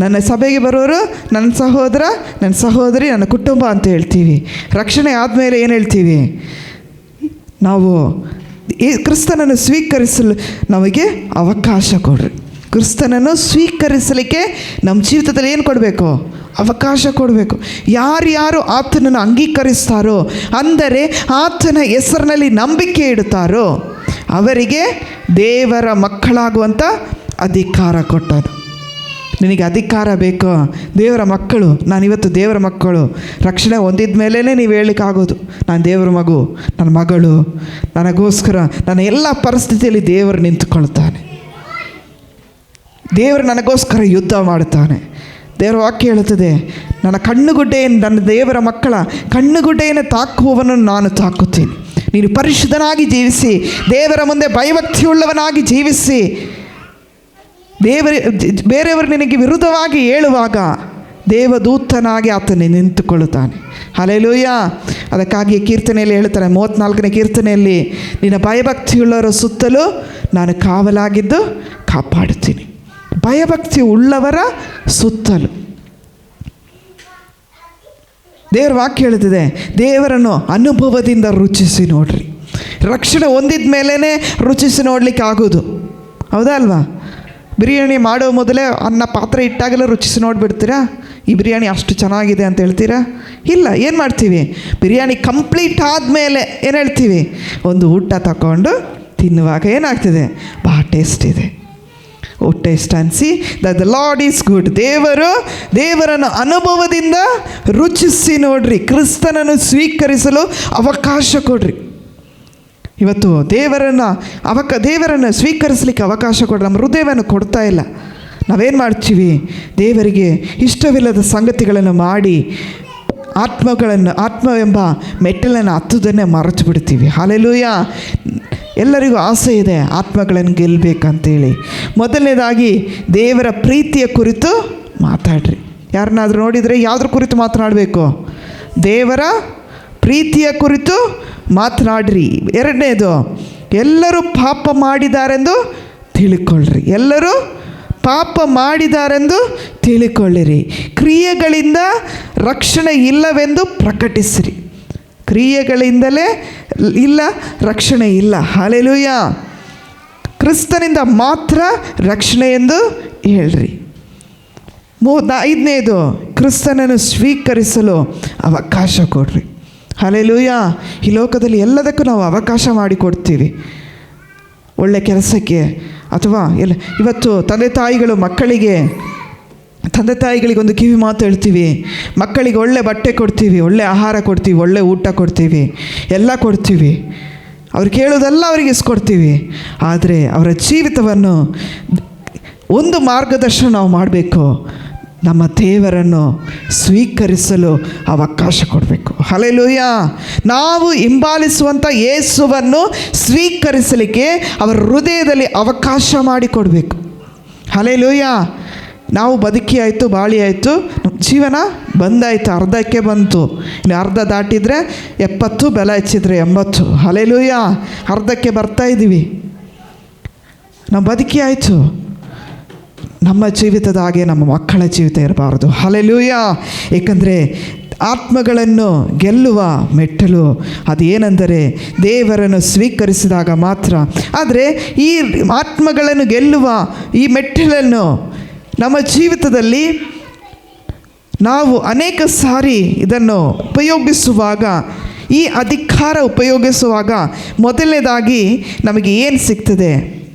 ನನ್ನ ಸಭೆಗೆ ಬರೋರು ನನ್ನ ಸಹೋದರ, ನನ್ನ ಸಹೋದರಿ, ನನ್ನ ಕುಟುಂಬ ಅಂತ ಹೇಳ್ತೀವಿ. ರಕ್ಷಣೆ ಆದಮೇಲೆ ಏನು ಹೇಳ್ತೀವಿ? ನಾವು ಈ ಕ್ರಿಸ್ತನನ್ನು ಸ್ವೀಕರಿಸಲು ನಮಗೆ ಅವಕಾಶ ಕೊಡ್ರಿ. ಕ್ರಿಸ್ತನನ್ನು ಸ್ವೀಕರಿಸಲಿಕ್ಕೆ ನಮ್ಮ ಜೀವಿತದಲ್ಲಿ ಏನು ಕೊಡಬೇಕು? ಅವಕಾಶ ಕೊಡಬೇಕು. ಯಾರ್ಯಾರು ಆತನನ್ನು ಅಂಗೀಕರಿಸ್ತಾರೋ, ಅಂದರೆ ಆತನ ಹೆಸರಿನಲ್ಲಿ ನಂಬಿಕೆ ಇಡುತ್ತಾರೋ, ಅವರಿಗೆ ದೇವರ ಮಕ್ಕಳಾಗುವಂಥ ಅಧಿಕಾರ ಕೊಟ್ಟನು. ನಿನಗೆ ಅಧಿಕಾರ ಬೇಕು. ದೇವರ ಮಕ್ಕಳು, ನಾನಿವತ್ತು ದೇವರ ಮಕ್ಕಳು. ರಕ್ಷಣೆ ಹೊಂದಿದ ಮೇಲೇ ನೀವು ಹೇಳಲಿಕ್ಕಾಗೋದು, ನಾನು ದೇವರ ಮಗು, ನನ್ನ ಮಗಳು. ನನಗೋಸ್ಕರ ನನ್ನ ಎಲ್ಲ ಪರಿಸ್ಥಿತಿಯಲ್ಲಿ ದೇವರು ನಿಂತುಕೊಳ್ತಾನೆ. ದೇವರು ನನಗೋಸ್ಕರ ಯುದ್ಧ ಮಾಡುತ್ತಾನೆ. ದೇವರ ವಾಕ್ಯ ಹೇಳುತ್ತದೆ, ನನ್ನ ಕಣ್ಣುಗುಡ್ಡೆಯನ್ನು, ನನ್ನ ದೇವರ ಮಕ್ಕಳ ಕಣ್ಣುಗುಡ್ಡೆಯನ್ನು ತಾಕುವವನನ್ನು ನಾನು ತಾಕುತ್ತೀನಿ. ನೀನು ಪರಿಶುದ್ಧನಾಗಿ ಜೀವಿಸಿ, ದೇವರ ಮುಂದೆ ಭಯಭಕ್ತಿಯುಳ್ಳವನಾಗಿ ಜೀವಿಸಿ, ಬೇರೆಯವರು ನಿನಗೆ ವಿರುದ್ಧವಾಗಿ ಹೇಳುವಾಗ ದೇವದೂತನಾಗಿ ಆತನೇ ನಿಂತುಕೊಳ್ಳುತ್ತಾನೆ. ಹಲ್ಲೆಲೂಯಾ. ಅದಕ್ಕಾಗಿ ಕೀರ್ತನೆಯಲ್ಲಿ ಹೇಳ್ತಾರೆ, 34ನೇ ಕೀರ್ತನೆಯಲ್ಲಿ, ನಿನ್ನ ಭಯಭಕ್ತಿಯುಳ್ಳವರ ಸುತ್ತಲೂ ನಾನು ಕಾವಲಾಗಿದ್ದು ಕಾಪಾಡುತ್ತೀನಿ. ಭಯಭಕ್ತಿ ಉಳ್ಳವರ ಸುತ್ತಲೂ ದೇವರ ವಾಕ್ಯ ಹೇಳುತ್ತದೆ, ದೇವರನ್ನು ಅನುಭವದಿಂದ ರುಚಿಸಿ ನೋಡ್ರಿ. ರಕ್ಷಣೆ ಹೊಂದಿದ ಮೇಲೇ ರುಚಿಸಿ ನೋಡಲಿಕ್ಕೆ ಆಗೋದು, ಹೌದಾ ಅಲ್ವಾ? ಬಿರಿಯಾನಿ ಮಾಡೋ ಮೊದಲೇ ಅನ್ನ ಪಾತ್ರೆ ಇಟ್ಟಾಗೆಲ್ಲ ರುಚಿಸಿ ನೋಡಿಬಿಡ್ತೀರಾ, ಈ ಬಿರಿಯಾನಿ ಅಷ್ಟು ಚೆನ್ನಾಗಿದೆ ಅಂತ ಹೇಳ್ತೀರಾ? ಇಲ್ಲ. ಏನು ಮಾಡ್ತೀವಿ? ಬಿರಿಯಾನಿ ಕಂಪ್ಲೀಟ್ ಆದಮೇಲೆ ಏನು ಹೇಳ್ತೀವಿ? ಒಂದು ಊಟ ತಗೊಂಡು ತಿನ್ನುವಾಗ ಏನಾಗ್ತದೆ? ಭಾಳ ಟೇಸ್ಟ್ ಇದೆ. Oh taste and see that the Lord is good. ದೇವರನ್ನು ಅನುಭವದಿಂದ ರುಚಿಸಿ ನೋಡ್ರಿ. ಕ್ರಿಸ್ತನನ್ನು ಸ್ವೀಕರಿಸಲು ಅವಕಾಶ ಕೊಡ್ರಿ. ಇವತ್ತು ದೇವರನ್ನು ಸ್ವೀಕರಿಸಲಿಕ್ಕೆ ಅವಕಾಶ ಕೊಡ್ರಿ. ನಮ್ಮ ಹೃದಯವನ್ನು ಕೊಡ್ತಾ ಇಲ್ಲ. ನಾವೇನು ಮಾಡ್ತೀವಿ? ದೇವರಿಗೆ ಇಷ್ಟವಿಲ್ಲದ ಸಂಗತಿಗಳನ್ನು ಮಾಡಿ ಆತ್ಮವೆಂಬ ಮೆಟ್ಟಲನ್ನು ಹತ್ತುವುದನ್ನೇ ಮರೆತು ಬಿಡ್ತೀವಿ. ಹಲ್ಲೆಲೂಯಾ. ಎಲ್ಲರಿಗೂ ಆಸೆ ಇದೆ ಆತ್ಮಗಳನ್ನು ಗೆಲ್ಲಬೇಕಂತೇಳಿ. ಮೊದಲನೇದಾಗಿ ದೇವರ ಪ್ರೀತಿಯ ಕುರಿತು ಮಾತಾಡ್ರಿ. ಯಾರನ್ನಾದರೂ ನೋಡಿದರೆ ಯಾವುದ್ರ ಕುರಿತು ಮಾತನಾಡಬೇಕು? ದೇವರ ಪ್ರೀತಿಯ ಕುರಿತು ಮಾತನಾಡ್ರಿ. ಎರಡನೇದು, ಎಲ್ಲರೂ ಪಾಪ ಮಾಡಿದಾರೆಂದು ತಿಳ್ಕೊಳ್ಳ್ರಿ. ಎಲ್ಲರೂ ಪಾಪ ಮಾಡಿದಾರೆಂದು ತಿಳಿಕೊಳ್ಳಿರಿ. ಕ್ರಿಯೆಗಳಿಂದ ರಕ್ಷಣೆ ಇಲ್ಲವೆಂದು ಪ್ರಕಟಿಸಿರಿ. ಕ್ರಿಯೆಗಳಿಂದಲೇ ಇಲ್ಲ, ರಕ್ಷಣೆ ಇಲ್ಲ. ಹಲ್ಲೆಲೂಯಾ. ಕ್ರಿಸ್ತನಿಂದ ಮಾತ್ರ ರಕ್ಷಣೆ ಎಂದು ಹೇಳ್ರಿ. ಐದನೇದು, ಕ್ರಿಸ್ತನನ್ನು ಸ್ವೀಕರಿಸಲು ಅವಕಾಶ ಕೊಡ್ರಿ. ಹಲ್ಲೆಲೂಯಾ. ಈ ಲೋಕದಲ್ಲಿ ಎಲ್ಲದಕ್ಕೂ ನಾವು ಅವಕಾಶ ಮಾಡಿಕೊಡ್ತೀವಿ. ಒಳ್ಳೆ ಕೆಲಸಕ್ಕೆ ಅಥವಾ ಇವತ್ತು ತಂದೆ ತಾಯಿಗಳಿಗೆ ಒಂದು ಕಿವಿ ಮಾತು ಹೇಳ್ತೀವಿ. ಮಕ್ಕಳಿಗೆ ಒಳ್ಳೆ ಬಟ್ಟೆ ಕೊಡ್ತೀವಿ, ಒಳ್ಳೆ ಆಹಾರ ಕೊಡ್ತೀವಿ, ಒಳ್ಳೆ ಊಟ ಕೊಡ್ತೀವಿ, ಎಲ್ಲ ಕೊಡ್ತೀವಿ. ಅವ್ರು ಕೇಳೋದೆಲ್ಲ ಅವರಿಗೆ ಇಸ್ಕೊಡ್ತೀವಿ. ಆದರೆ ಅವರ ಜೀವಿತವನ್ನು ಒಂದು ಮಾರ್ಗದರ್ಶನ ನಾವು ಮಾಡಬೇಕು. ನಮ್ಮ ದೇವರನ್ನು ಸ್ವೀಕರಿಸಲು ಅವಕಾಶ ಕೊಡಬೇಕು. ಹಲ್ಲೆಲೂಯಾ. ನಾವು ಹಿಂಬಾಲಿಸುವಂಥ ಯೇಸುವನ್ನು ಸ್ವೀಕರಿಸಲಿಕ್ಕೆ ಅವರ ಹೃದಯದಲ್ಲಿ ಅವಕಾಶ ಮಾಡಿಕೊಡಬೇಕು. ಹಲ್ಲೆಲೂಯಾ. ನಾವು ಬದುಕಿ ಆಯಿತು, ಬಾಳಿ ಆಯಿತು, ಜೀವನ ಬಂದಾಯಿತು, ಅರ್ಧಕ್ಕೆ ಬಂತು. ಇನ್ನು ಅರ್ಧ ದಾಟಿದರೆ 70, ಬೆಲೆ ಹೆಚ್ಚಿದ್ರೆ 80. ಹಲ್ಲೆಲೂಯಾ. ಅರ್ಧಕ್ಕೆ ಬರ್ತಾಯಿದ್ದೀವಿ. ನಾವು ಬದುಕಿ ಆಯಿತು. ನಮ್ಮ ಜೀವಿತದ ಹಾಗೆ ನಮ್ಮ ಮಕ್ಕಳ ಜೀವಿತ ಇರಬಾರ್ದು. ಹಲ್ಲೆಲೂಯಾ. ಏಕೆಂದರೆ ಆತ್ಮಗಳನ್ನು ಗೆಲ್ಲುವ ಮೆಟ್ಟಲು ಅದು ಏನೆಂದರೆ ದೇವರನ್ನು ಸ್ವೀಕರಿಸಿದಾಗ ಮಾತ್ರ. ಆದರೆ ಈ ಆತ್ಮಗಳನ್ನು ಗೆಲ್ಲುವ ಈ ಮೆಟ್ಟಲನ್ನು ನಮ್ಮ ಜೀವಿತದಲ್ಲಿ ನಾವು ಅನೇಕ ಸಾರಿ ಇದನ್ನು ಉಪಯೋಗಿಸುವಾಗ, ಈ ಅಧಿಕಾರ ಉಪಯೋಗಿಸುವಾಗ ಮೊದಲನೇದಾಗಿ ನಮಗೆ ಏನು ಸಿಗ್ತದೆ?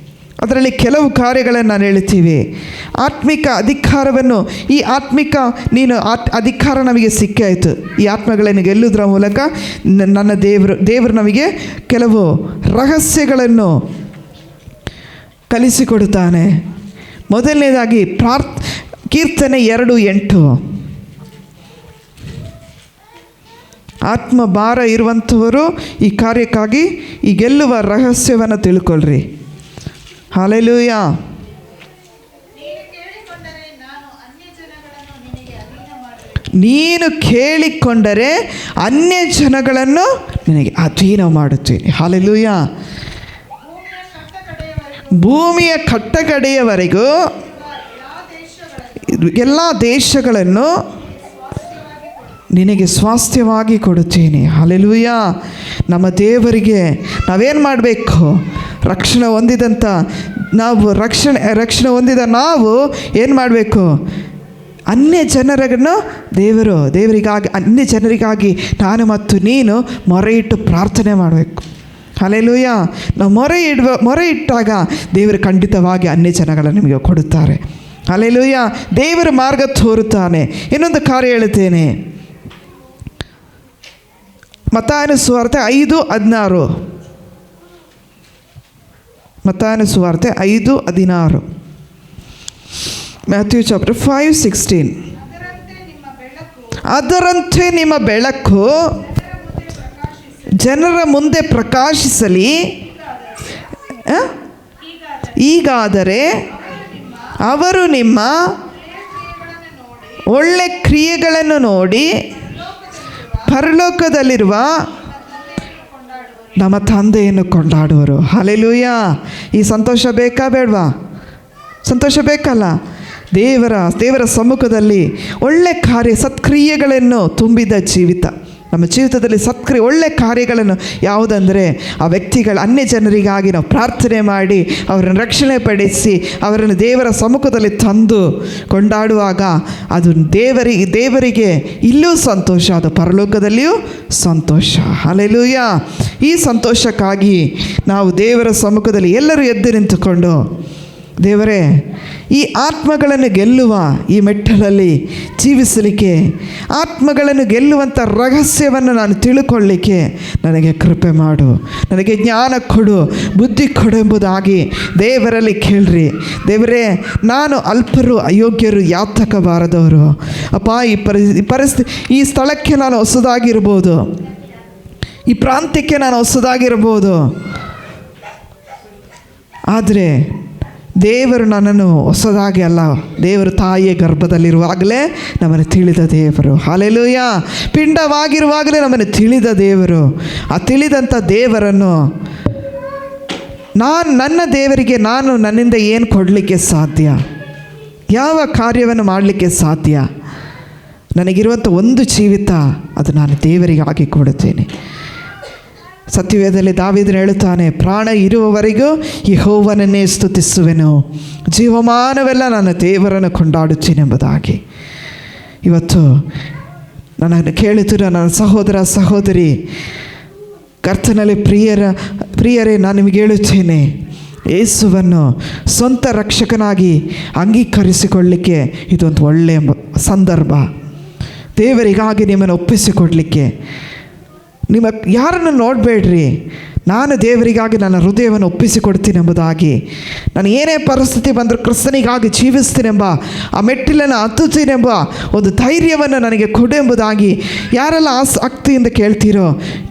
ಅದರಲ್ಲಿ ಕೆಲವು ಕಾರ್ಯಗಳನ್ನು ನಾನು ಹೇಳ್ತೀವಿ. ಆತ್ಮಿಕ ಅಧಿಕಾರವನ್ನು, ಈ ಅಧಿಕಾರ ನಮಗೆ ಸಿಕ್ಕಾಯಿತು. ಈ ಆತ್ಮಗಳನ್ನು ಗೆಲ್ಲುವುದರ ಮೂಲಕ ನನ್ನ ದೇವರು ನಮಗೆ ಕೆಲವು ರಹಸ್ಯಗಳನ್ನು ಕಲಿಸಿಕೊಡುತ್ತಾನೆ. ಮೊದಲನೇದಾಗಿ ಕೀರ್ತನೆ 2:8, ಆತ್ಮ ಭಾರ ಇರುವಂಥವರು ಈ ಕಾರ್ಯಕ್ಕಾಗಿ ಈ ಗೆಲ್ಲುವ ರಹಸ್ಯವನ್ನು ತಿಳ್ಕೊಳ್ರಿ. ಹಲ್ಲೆಲೂಯಾ. ನೀನು ಕೇಳಿಕೊಂಡರೆ ಅನ್ಯ ಜನಗಳನ್ನು ನಿನಗೆ ಅಧೀನ ಮಾಡುತ್ತೀನಿ. ಹಲ್ಲೆಲೂಯಾ. ಭೂಮಿಯ ಕಟ್ಟಕಡೆಯವರೆಗೂ ಎಲ್ಲ ದೇಶಗಳನ್ನು ನಿನಗೆ ಸ್ವಾಸ್ಥ್ಯವಾಗಿ ಕೊಡುತ್ತೇನೆ. ಹಲ್ಲೆಲೂಯ. ನಮ್ಮ ದೇವರಿಗೆ ನಾವೇನು ಮಾಡಬೇಕು? ರಕ್ಷಣೆ ಹೊಂದಿದಂಥ ನಾವು ರಕ್ಷಣೆ ಹೊಂದಿದ ನಾವು ಏನು ಮಾಡಬೇಕು? ಅನ್ಯ ಜನರನ್ನು ದೇವರಿಗಾಗಿ ಅನ್ಯ ಜನರಿಗಾಗಿ ನಾನು ಮತ್ತು ನೀನು ಮೊರೆ ಇಟ್ಟು ಪ್ರಾರ್ಥನೆ ಮಾಡಬೇಕು. ಹಲ್ಲೆಲೂಯ. ನಾವು ಮೊರೆ ಇಟ್ಟಾಗ ದೇವರು ಖಂಡಿತವಾಗಿ ಅನ್ಯ ಜನಗಳನ್ನು ನಿಮಗೆ ಕೊಡುತ್ತಾರೆ. ಹಲ್ಲೆಲೂಯ. ದೇವರ ಮಾರ್ಗ ತೋರುತ್ತಾನೆ. ಇನ್ನೊಂದು ಕಾರ್ಯ ಹೇಳುತ್ತೇನೆ, ಮತ್ತಾಯನ ಸುವಾರ್ತೆ 5:16. ಮತ್ತಾಯನ ಸುವಾರ್ತೆ 5:16. Matthew chapter 5:16. ಅದರಂತೆ ನಿಮ್ಮ ಬೆಳಕು ಜನರ ಮುಂದೆ ಪ್ರಕಾಶಿಸಲಿ. ಹೀಗಾದರೆ ಅವರು ನಿಮ್ಮ ಒಳ್ಳೆ ಕ್ರಿಯೆಗಳನ್ನು ನೋಡಿ ಪರಲೋಕದಲ್ಲಿರುವ ನಮ್ಮ ತಂದೆಯನ್ನು ಕೊಂಡಾಡುವರು. ಹಲ್ಲೆಲೂಯ. ಈ ಸಂತೋಷ ಬೇಕಾ ಬೇಡವಾ? ಸಂತೋಷ ಬೇಕಲ್ಲ? ದೇವರ ಸಮ್ಮುಖದಲ್ಲಿ ಒಳ್ಳೆ ಕಾರ್ಯ ಸತ್ಕ್ರಿಯೆಗಳನ್ನು ತುಂಬಿದ ಜೀವಿತ, ನಮ್ಮ ಜೀವಿತದಲ್ಲಿ ಒಳ್ಳೆ ಕಾರ್ಯಗಳನ್ನು ಯಾವುದಂದರೆ ಆ ವ್ಯಕ್ತಿಗಳ ಅನ್ಯ ಜನರಿಗಾಗಿ ನಾವು ಪ್ರಾರ್ಥನೆ ಮಾಡಿ ಅವರನ್ನು ರಕ್ಷಣೆ ಪಡಿಸಿ ಅವರನ್ನು ದೇವರ ಸಮ್ಮುಖದಲ್ಲಿ ತಂದು ಕೊಂಡಾಡುವಾಗ ಅದು ದೇವರಿಗೆ ಇಲ್ಲೂ ಸಂತೋಷ, ಅದು ಪರಲೋಕದಲ್ಲಿಯೂ ಸಂತೋಷ. ಹಲ್ಲೆಲೂಯ. ಈ ಸಂತೋಷಕ್ಕಾಗಿ ನಾವು ದೇವರ ಸಮ್ಮುಖದಲ್ಲಿ ಎಲ್ಲರೂ ಎದ್ದು ನಿಂತುಕೊಂಡು, ದೇವರೇ, ಈ ಆತ್ಮಗಳನ್ನು ಗೆಲ್ಲುವ ಈ ಮೆಟ್ಟಲಲ್ಲಿ ಜೀವಿಸಲಿಕ್ಕೆ, ಆತ್ಮಗಳನ್ನು ಗೆಲ್ಲುವಂಥ ರಹಸ್ಯವನ್ನು ನಾನು ತಿಳ್ಕೊಳ್ಳಿಕ್ಕೆ ನನಗೆ ಕೃಪೆ ಮಾಡು, ನನಗೆ ಜ್ಞಾನ ಕೊಡು, ಬುದ್ಧಿ ಕೊಡು ಎಂಬುದಾಗಿ ದೇವರಲ್ಲಿ ಕೇಳ್ರಿ. ದೇವರೇ, ನಾನು ಅಲ್ಪರು, ಅಯೋಗ್ಯರು, ಯಾತಕಬಾರದವರು. ಅಪ್ಪ, ಈ ಪರಿಸ್ಥಿತಿ, ಈ ಸ್ಥಳಕ್ಕೆ ನಾನು ಹೊಸದಾಗಿರ್ಬೋದು, ಈ ಪ್ರಾಂತ್ಯಕ್ಕೆ ನಾನು ಹೊಸದಾಗಿರ್ಬೋದು, ಆದರೆ ದೇವರು ನನ್ನನ್ನು ಹೊಸದಾಗಿ ಅಲ್ಲ, ದೇವರು ತಾಯಿಯ ಗರ್ಭದಲ್ಲಿರುವಾಗಲೇ ನಮ್ಮನ್ನು ತಿಳಿದ ದೇವರು. ಹಲ್ಲೆಲೂಯ. ಪಿಂಡವಾಗಿರುವಾಗಲೇ ನಮ್ಮನ್ನು ತಿಳಿದ ದೇವರು. ಆ ತಿಳಿದಂಥ ದೇವರನ್ನು ನನ್ನ ದೇವರಿಗೆ ನಾನು ನನ್ನಿಂದ ಏನು ಕೊಡಲಿಕ್ಕೆ ಸಾಧ್ಯ? ಯಾವ ಕಾರ್ಯವನ್ನು ಮಾಡಲಿಕ್ಕೆ ಸಾಧ್ಯ? ನನಗಿರುವಂಥ ಒಂದು ಜೀವಿತ, ಅದು ನಾನು ದೇವರಿಗಾಗಿ ಕೊಡುತ್ತೇನೆ. ಸತ್ಯವೇದದಲ್ಲಿ ದಾವೀದನು ಹೇಳುತ್ತಾನೆ, ಪ್ರಾಣ ಇರುವವರೆಗೂ ಯೆಹೋವನನ್ನೇ ಸ್ತುತಿಸುವೆನು, ಜೀವಮಾನವೆಲ್ಲ ನನ್ನ ದೇವರನ್ನು ಕೊಂಡಾಡುತ್ತೇನೆಂಬುದಾಗಿ. ಇವತ್ತು ನನ್ನನ್ನು ಕೇಳುತ್ತಿರೋ ನನ್ನ ಸಹೋದರ ಸಹೋದರಿ, ಕರ್ತನಲ್ಲಿ ಪ್ರಿಯರೇ, ನಾನು ನಿಮಗೆ ಹೇಳುತ್ತೇನೆ, ಯೇಸುವನ್ನು ಸ್ವಂತ ರಕ್ಷಕನಾಗಿ ಅಂಗೀಕರಿಸಿಕೊಳ್ಳಲಿಕ್ಕೆ ಇದೊಂದು ಒಳ್ಳೆಯ ಸಂದರ್ಭ. ದೇವರಿಗಾಗಿ ನಿಮ್ಮನ್ನು ಒಪ್ಪಿಸಿಕೊಡಲಿಕ್ಕೆ ನಿಮ್ಮ ಯಾರನ್ನು ನೋಡಬೇಡ್ರಿ, ನಾನು ದೇವರಿಗಾಗಿ ನನ್ನ ಹೃದಯವನ್ನು ಒಪ್ಪಿಸಿಕೊಡ್ತೀನಿ ಎಂಬುದಾಗಿ, ನಾನು ಏನೇ ಪರಿಸ್ಥಿತಿ ಬಂದರೂ ಕ್ರಿಸ್ತನಿಗಾಗಿ ಜೀವಿಸ್ತೀನೆಂಬ ಆ ಮೆಟ್ಟಿಲನ್ನು ಹತ್ತುತ್ತೀನೆಂಬ ಒಂದು ಧೈರ್ಯವನ್ನು ನನಗೆ ಕೊಡು ಎಂಬುದಾಗಿ ಯಾರೆಲ್ಲ ಆಸಕ್ತಿಯಿಂದ ಕೇಳ್ತೀರೋ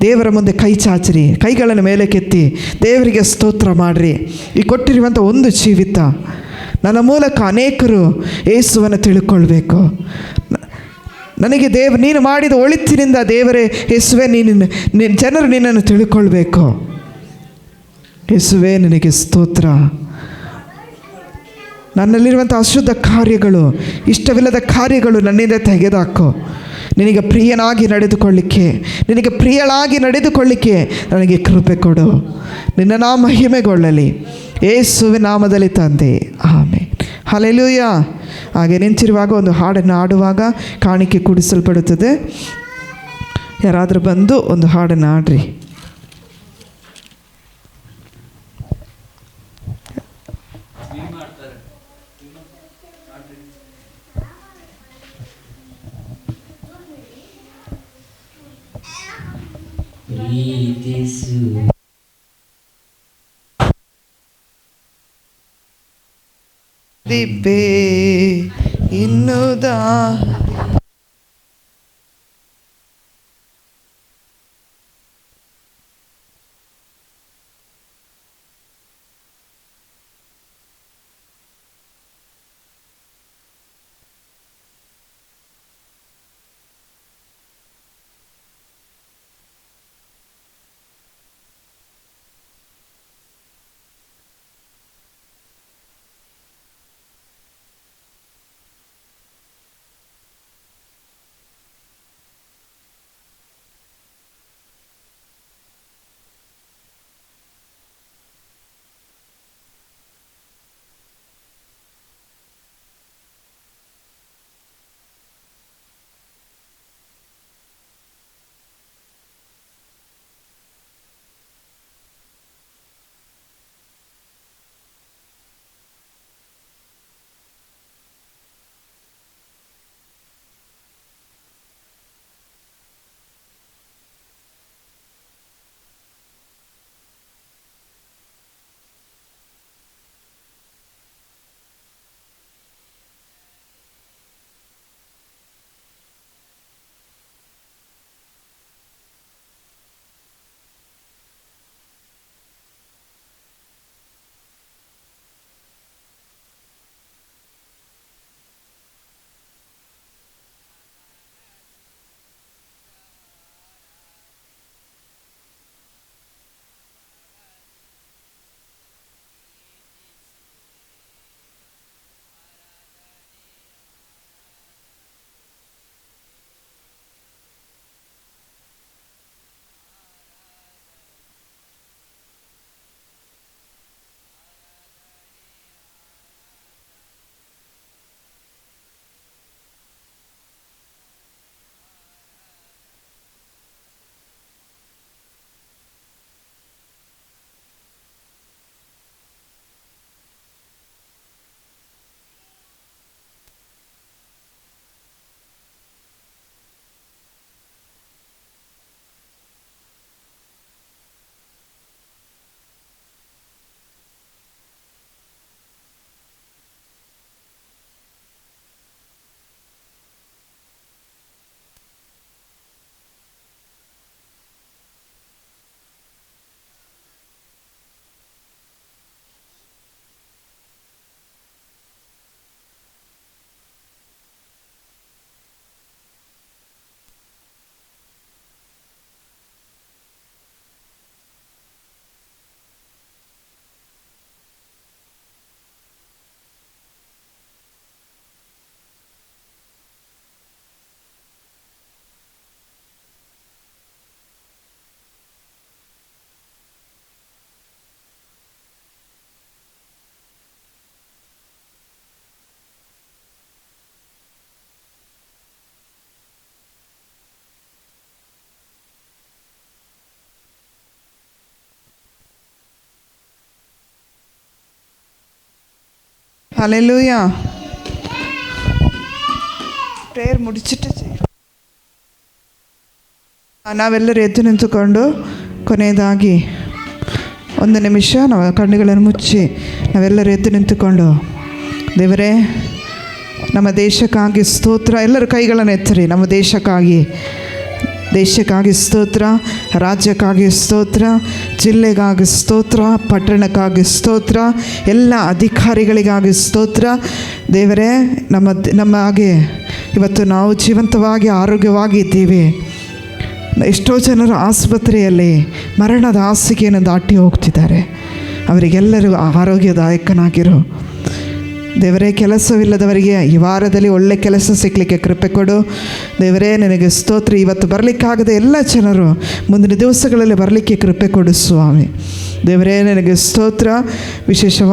ದೇವರ ಮುಂದೆ ಕೈ ಚಾಚಿರಿ, ಕೈಗಳನ್ನು ಮೇಲೆ ಕೆತ್ತಿ ದೇವರಿಗೆ ಸ್ತೋತ್ರ ಮಾಡಿರಿ. ಈ ಕೊಟ್ಟಿರುವಂಥ ಒಂದು ಜೀವಿತ, ನನ್ನ ಮೂಲಕ ಅನೇಕರು ಯೇಸುವನ್ನು ತಿಳ್ಕೊಳ್ಬೇಕು. ನನಗೆ ನೀನು ಮಾಡಿದ ಒಳಿತಿನಿಂದ ದೇವರೇ, ಯೇಸುವೆ, ಜನರು ನಿನ್ನನ್ನು ತಿಳ್ಕೊಳ್ಬೇಕು. ಯೇಸುವೆ, ನಿನಗೆ ಸ್ತೋತ್ರ. ನನ್ನಲ್ಲಿರುವಂಥ ಅಶುದ್ಧ ಕಾರ್ಯಗಳು, ಇಷ್ಟವಿಲ್ಲದ ಕಾರ್ಯಗಳು ನನ್ನಿಂದ ತೆಗೆದುಹಾಕೋ. ನಿನಗೆ ಪ್ರಿಯನಾಗಿ ನಡೆದುಕೊಳ್ಳಿಕ್ಕೆ, ನಿನಗೆ ಪ್ರಿಯಳಾಗಿ ನಡೆದುಕೊಳ್ಳಿಕ್ಕೆ ನನಗೆ ಕೃಪೆ ಕೊಡು. ನಿನ್ನ ನಾಮ ಮಹಿಮೆಗೊಳ್ಳಲಿ, ಯೇಸುವಿನ ನಾಮದಲ್ಲಿ ತಂದೆ, ಆಮೆನ್. ಹಲ್ಲೆಲೂಯ. ಹಾಗೆ ನಿಂತಿರುವಾಗ ಒಂದು ಹಾಡನ್ನು ಹಾಡುವಾಗ ಕಾಣಿಕೆ ಕೂಡಿಸಲ್ಪಡುತ್ತದೆ. ಯಾರಾದರೂ ಬಂದು ಒಂದು ಹಾಡನ್ನು ಹಾಡ್ರಿ. ದಿಬ್ಬೆ ಇನ್ನುದಾ ഹല്ലേലൂയ. ಪ್ರೇಯರ್ ಮುಡಿಚಿಟ್ಟು ನಾವೆಲ್ಲರೂ ಎದ್ದು ನಿಂತುಕೊಂಡು ಕೊನೆಯದಾಗಿ 1 ನಿಮಿಷ ನಾವು ಕಣ್ಣುಗಳನ್ನು ಮುಚ್ಚಿ ನಾವೆಲ್ಲರೂ ಎದ್ದು ನಿಂತುಕೊಂಡು, ದೇವರೇ ನಮ್ಮ ದೇಶಕ್ಕಾಗಿ ಸ್ತೋತ್ರ. ಎಲ್ಲರೂ ಕೈಗಳನ್ನು ಎತ್ತರಿ. ನಮ್ಮ ದೇಶಕ್ಕಾಗಿ ಸ್ತೋತ್ರ, ರಾಜ್ಯಕ್ಕಾಗಿ ಸ್ತೋತ್ರ, ಜಿಲ್ಲೆಗಾಗಿ ಸ್ತೋತ್ರ, ಪಟ್ಟಣಕ್ಕಾಗಿ ಸ್ತೋತ್ರ, ಎಲ್ಲ ಅಧಿಕಾರಿಗಳಿಗಾಗಿ ಸ್ತೋತ್ರ. ದೇವರೇ ನಮ್ಮ ಹಾಗೆ ಇವತ್ತು ನಾವು ಜೀವಂತವಾಗಿ ಆರೋಗ್ಯವಾಗಿ ಇದ್ದೀವಿ. ಎಷ್ಟೋ ಜನರು ಆಸ್ಪತ್ರೆಯಲ್ಲಿ ಮರಣದ ಹಾಸಿಗೆಯನ್ನು ದಾಟಿ ಹೋಗ್ತಿದ್ದಾರೆ. ಅವರಿಗೆಲ್ಲರಿಗೂ ಆರೋಗ್ಯದಾಯಕನಾಗಿರು ದೇವರೇ. ಕೆಲಸವಿಲ್ಲದವರಿಗೆ ಈ ವಾರದಲ್ಲಿ ಒಳ್ಳೆ ಕೆಲಸ ಸಿಗಲಿಕ್ಕೆ ಕೃಪೆ ಕೊಡು ದೇವರೇ. ನಿನಗೆ ಸ್ತೋತ್ರ. ಇವತ್ತು ಬರಲಿಕ್ಕಾಗದ ಎಲ್ಲ ಜನರು ಮುಂದಿನ ದಿವಸಗಳಲ್ಲಿ ಬರಲಿಕ್ಕೆ ಕೃಪೆ ಕೊಡು ಸ್ವಾಮಿ. ದೇವರೇ ನಿನಗೆ ಸ್ತೋತ್ರ. ವಿಶೇಷವಾಗಿ